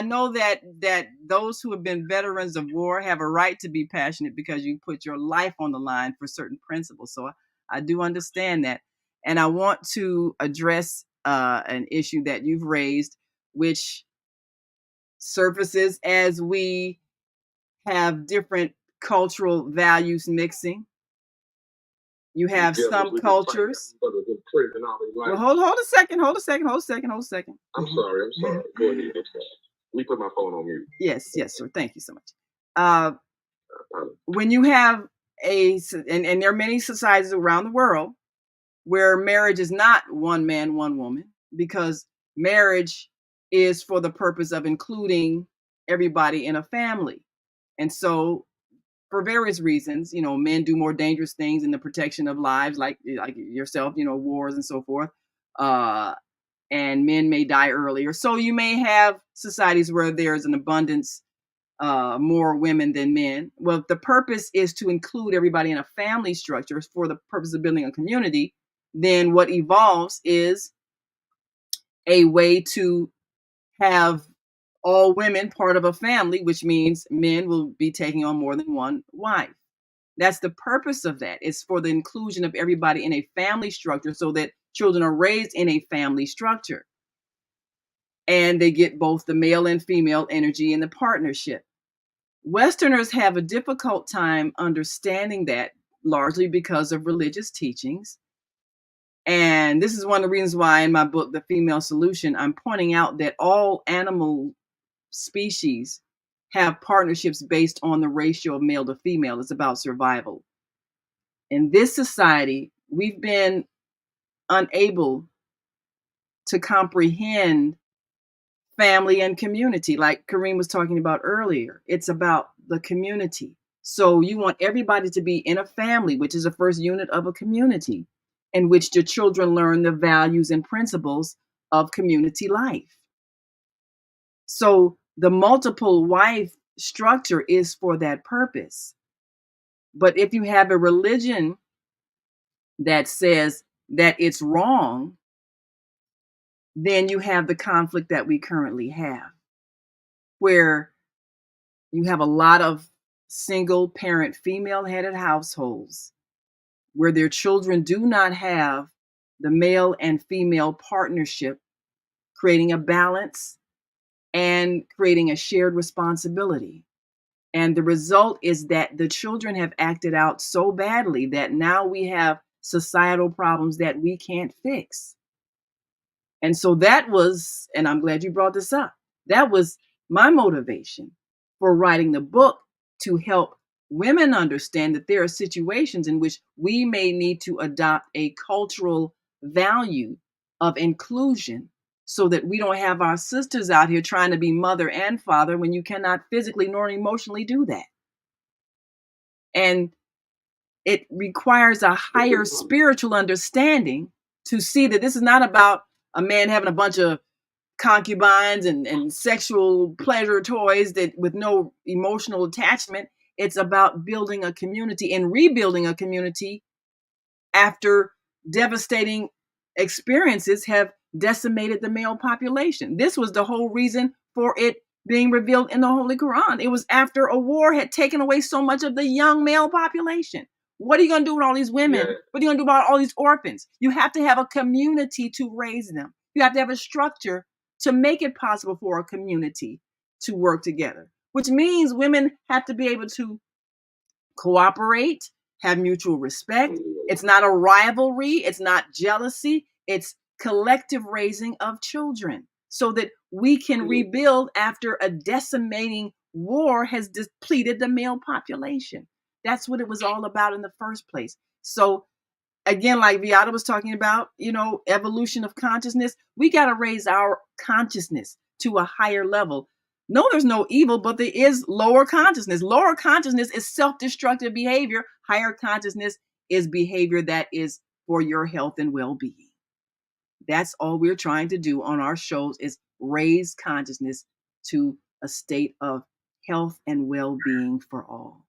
know that those who have been veterans of war have a right to be passionate because you put your life on the line for certain principles. So I do understand that, and I want to address an issue that you've raised, which surfaces as we have different cultural values mixing. You have some cultures. Well, hold a second. I'm sorry. Go ahead. Let me put my phone on mute. Yes, sir. Thank you so much. When you have and there are many societies around the world where marriage is not one man, one woman, because marriage is for the purpose of including everybody in a family. And so for various reasons, men do more dangerous things in the protection of lives, like yourself, wars and so forth. And men may die earlier. So you may have societies where there's an abundance, more women than men. Well, if the purpose is to include everybody in a family structure for the purpose of building a community, then what evolves is a way to have all women part of a family, which means men will be taking on more than one wife. That's the purpose of that. It's for the inclusion of everybody in a family structure so that children are raised in a family structure. And they get both the male and female energy in the partnership. Westerners have a difficult time understanding that, largely because of religious teachings. And this is one of the reasons why in my book, The Female Solution, I'm pointing out that all animal species have partnerships based on the ratio of male to female. It's about survival. In this society, we've been unable to comprehend family and community, like Kareem was talking about earlier. It's about the community. So you want everybody to be in a family, which is the first unit of a community, in which the children learn the values and principles of community life. So the multiple wife structure is for that purpose. But if you have a religion that says that it's wrong, then you have the conflict that we currently have, where you have a lot of single parent, female headed households where their children do not have the male and female partnership, creating a balance and creating a shared responsibility. And the result is that the children have acted out so badly that now we have societal problems that we can't fix. And so that was, and I'm glad you brought this up, that was my motivation for writing the book, to help women understand that there are situations in which we may need to adopt a cultural value of inclusion so that we don't have our sisters out here trying to be mother and father when you cannot physically nor emotionally do that. And it requires a higher spiritual understanding to see that this is not about a man having a bunch of concubines and sexual pleasure toys that with no emotional attachment. It's about building a community and rebuilding a community after devastating experiences have decimated the male population. This was the whole reason for it being revealed in the Holy Quran. It was after a war had taken away so much of the young male population. What are you going to do with all these women? Yeah. What are you going to do about all these orphans? You have to have a community to raise them. You have to have a structure to make it possible for a community to work together, which means women have to be able to cooperate, have mutual respect. It's not a rivalry. It's not jealousy. It's collective raising of children so that we can rebuild after a decimating war has depleted the male population. That's what it was all about in the first place. So again, like Viata was talking about, evolution of consciousness, we got to raise our consciousness to a higher level. No, there's no evil, but there is lower consciousness. Lower consciousness is self-destructive behavior. Higher consciousness is behavior that is for your health and well-being. That's all we're trying to do on our shows, is raise consciousness to a state of health and well-being for all.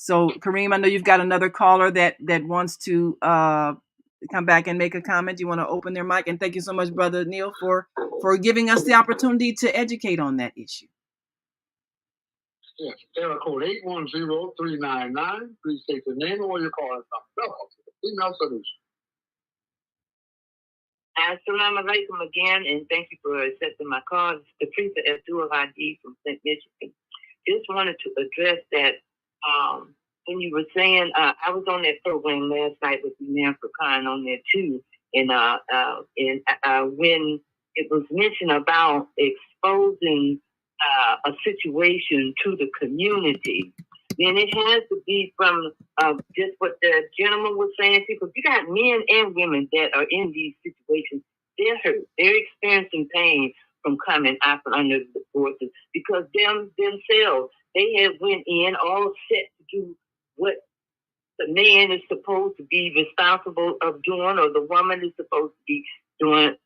So, Kareem, I know you've got another caller that wants to come back and make a comment. You want to open their mic? And thank you so much, Brother Neil, for giving us the opportunity to educate on that issue. Yes, area code 810-399. Please state your name and where you're calling from. Welcome to the Female Solution. Assalamu alaikum again, and thank you for accepting my call. It's Patricia Abdul Hadi from St. Michigan. Just wanted to address that. When you were saying, I was on that program last night with Nan Furkan on there too, and when it was mentioned about exposing a situation to the community, then it has to be from just what the gentleman was saying, because you got men and women that are in these situations They're hurt. They're experiencing pain from coming out from under the divorces because themselves, they have went in all set to do what the man is supposed to be responsible of doing, or the woman is supposed to be doing,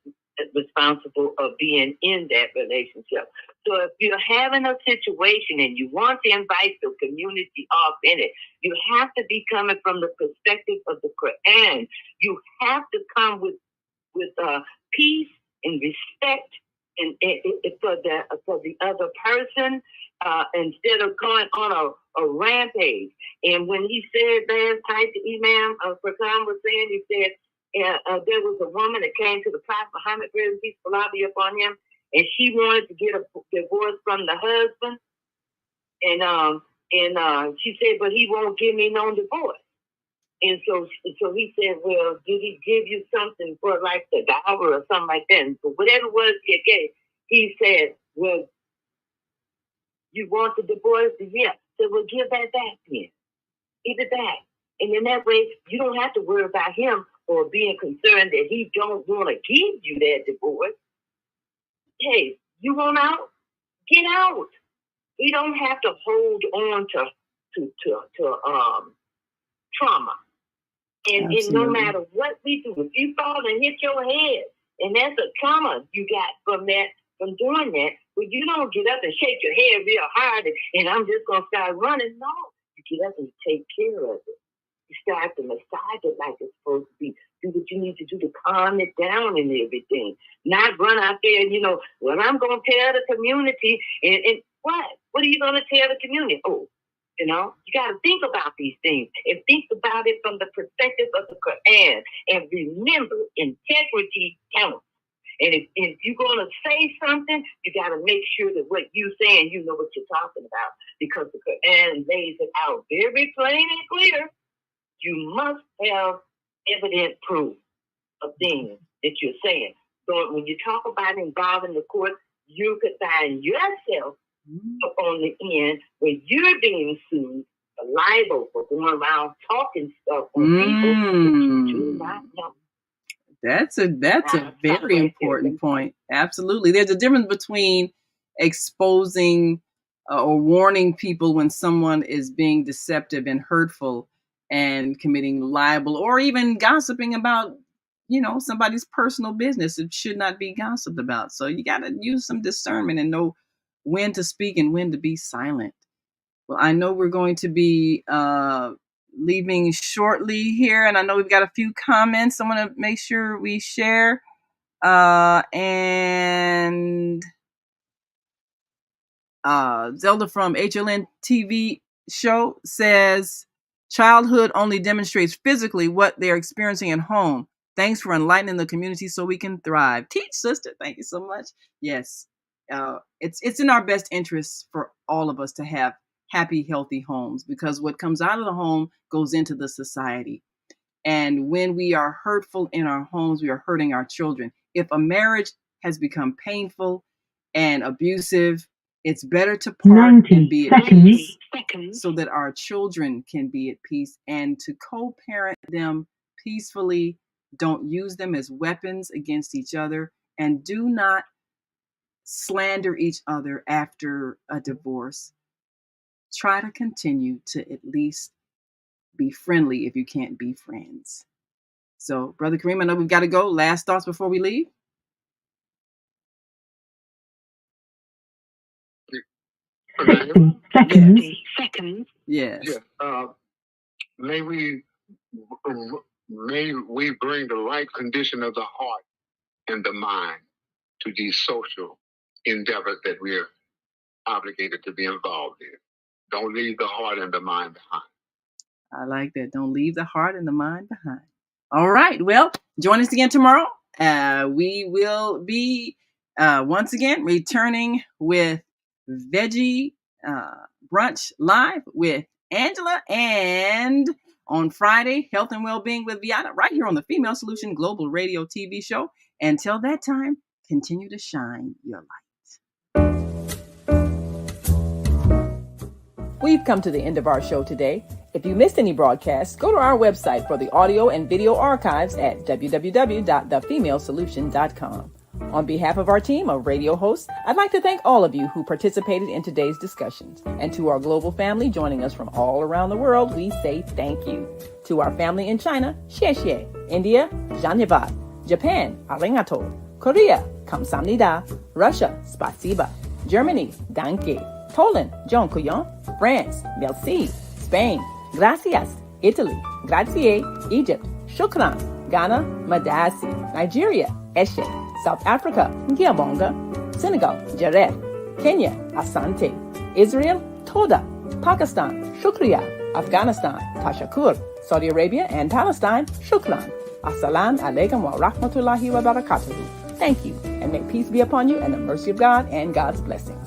responsible of being in that relationship. So if you're having a situation and you want to invite the community off in it, you have to be coming from the perspective of the Quran. You have to come with peace and respect and for the other person, instead of going on a rampage. And when he said last night, the Imam Quran was saying, he said there was a woman that came to the Prophet Muhammad, peace be upon him, and she wanted to get a divorce from the husband, and she said, but he won't give me no divorce. And so he said, well, did he give you something for like the dowry or something like that? And so whatever it was he gave, he said, well, you want the divorce? Yeah. So well, give that back then. Give it back. And in that way, you don't have to worry about him or being concerned that he don't want to give you that divorce. Hey, you want out? Get out. We don't have to hold on to trauma. And no matter what we do, if you fall and hit your head, and that's a trauma you got from doing that, but you don't get up and shake your head real hard and I'm just going to start running. No, you get up and you take care of it. You start to massage it like it's supposed to be. Do what you need to do to calm it down and everything. Not run out there and, well, I'm going to tell the community. And what? What are you going to tell the community? Oh, you got to think about these things and think about it from the perspective of the Quran. And remember, integrity counts. And if you're going to say something, you got to make sure that what you're saying, you know what you're talking about. Because the Quran lays it out very plain and clear. You must have evident proof of things that you're saying. So when you talk about involving the court, you could find yourself up on the end where you're being sued for libel for going around talking stuff on people that you do not know. That's a very important point. Absolutely. There's a difference between exposing or warning people when someone is being deceptive and hurtful and committing libel or even gossiping about, somebody's personal business. It should not be gossiped about. So you got to use some discernment and know when to speak and when to be silent. Well, I know we're going to be leaving shortly here, and I know we've got a few comments I want to make sure we share. And Zelda from HLN TV show says, childhood only demonstrates physically what they're experiencing at home. Thanks for enlightening the community so we can thrive. Teach, sister. Thank you so much. Yes, it's in our best interest for all of us to have happy, healthy homes, because what comes out of the home goes into the society. And when we are hurtful in our homes, we are hurting our children. If a marriage has become painful and abusive, it's better to part and be at peace so that our children can be at peace, and to co-parent them peacefully. Don't use them as weapons against each other, and do not slander each other after a divorce. Try to continue to at least be friendly if you can't be friends. So, Brother Kareem, I know we've got to go. Last thoughts before we leave? Seconds. Yes. May we bring the right condition of the heart and the mind to these social endeavors that we're obligated to be involved in. Don't leave the heart and the mind behind. I like that. Don't leave the heart and the mind behind. All right. Well, join us again tomorrow. We will be once again returning with Veggie Brunch Live with Angela, and on Friday, Health and Wellbeing with Viana, right here on the Female Solution Global Radio TV show. Until that time, continue to shine your light. We've come to the end of our show today. If you missed any broadcasts, go to our website for the audio and video archives at www.thefemalesolution.com. On behalf of our team of radio hosts, I'd like to thank all of you who participated in today's discussions. And to our global family joining us from all around the world, we say thank you. To our family in China, xie xie. India, Dhanyavad. Japan, arigato. Korea, kamsamnida. Russia, spasiba. Germany, danke. Poland, dziękuję. France, merci. Spain, gracias. Italy, grazie. Egypt, shukran. Ghana, madasi. Nigeria, eshe. South Africa, Ngiyabonga. Senegal, Jareth. Kenya, Asante. Israel, Toda. Pakistan, Shukriya. Afghanistan, Tashakur. Saudi Arabia and Palestine, Shukran. Assalamu alaikum wa rahmatullahi wa barakatuhu. Thank you, and may peace be upon you and the mercy of God and God's blessings.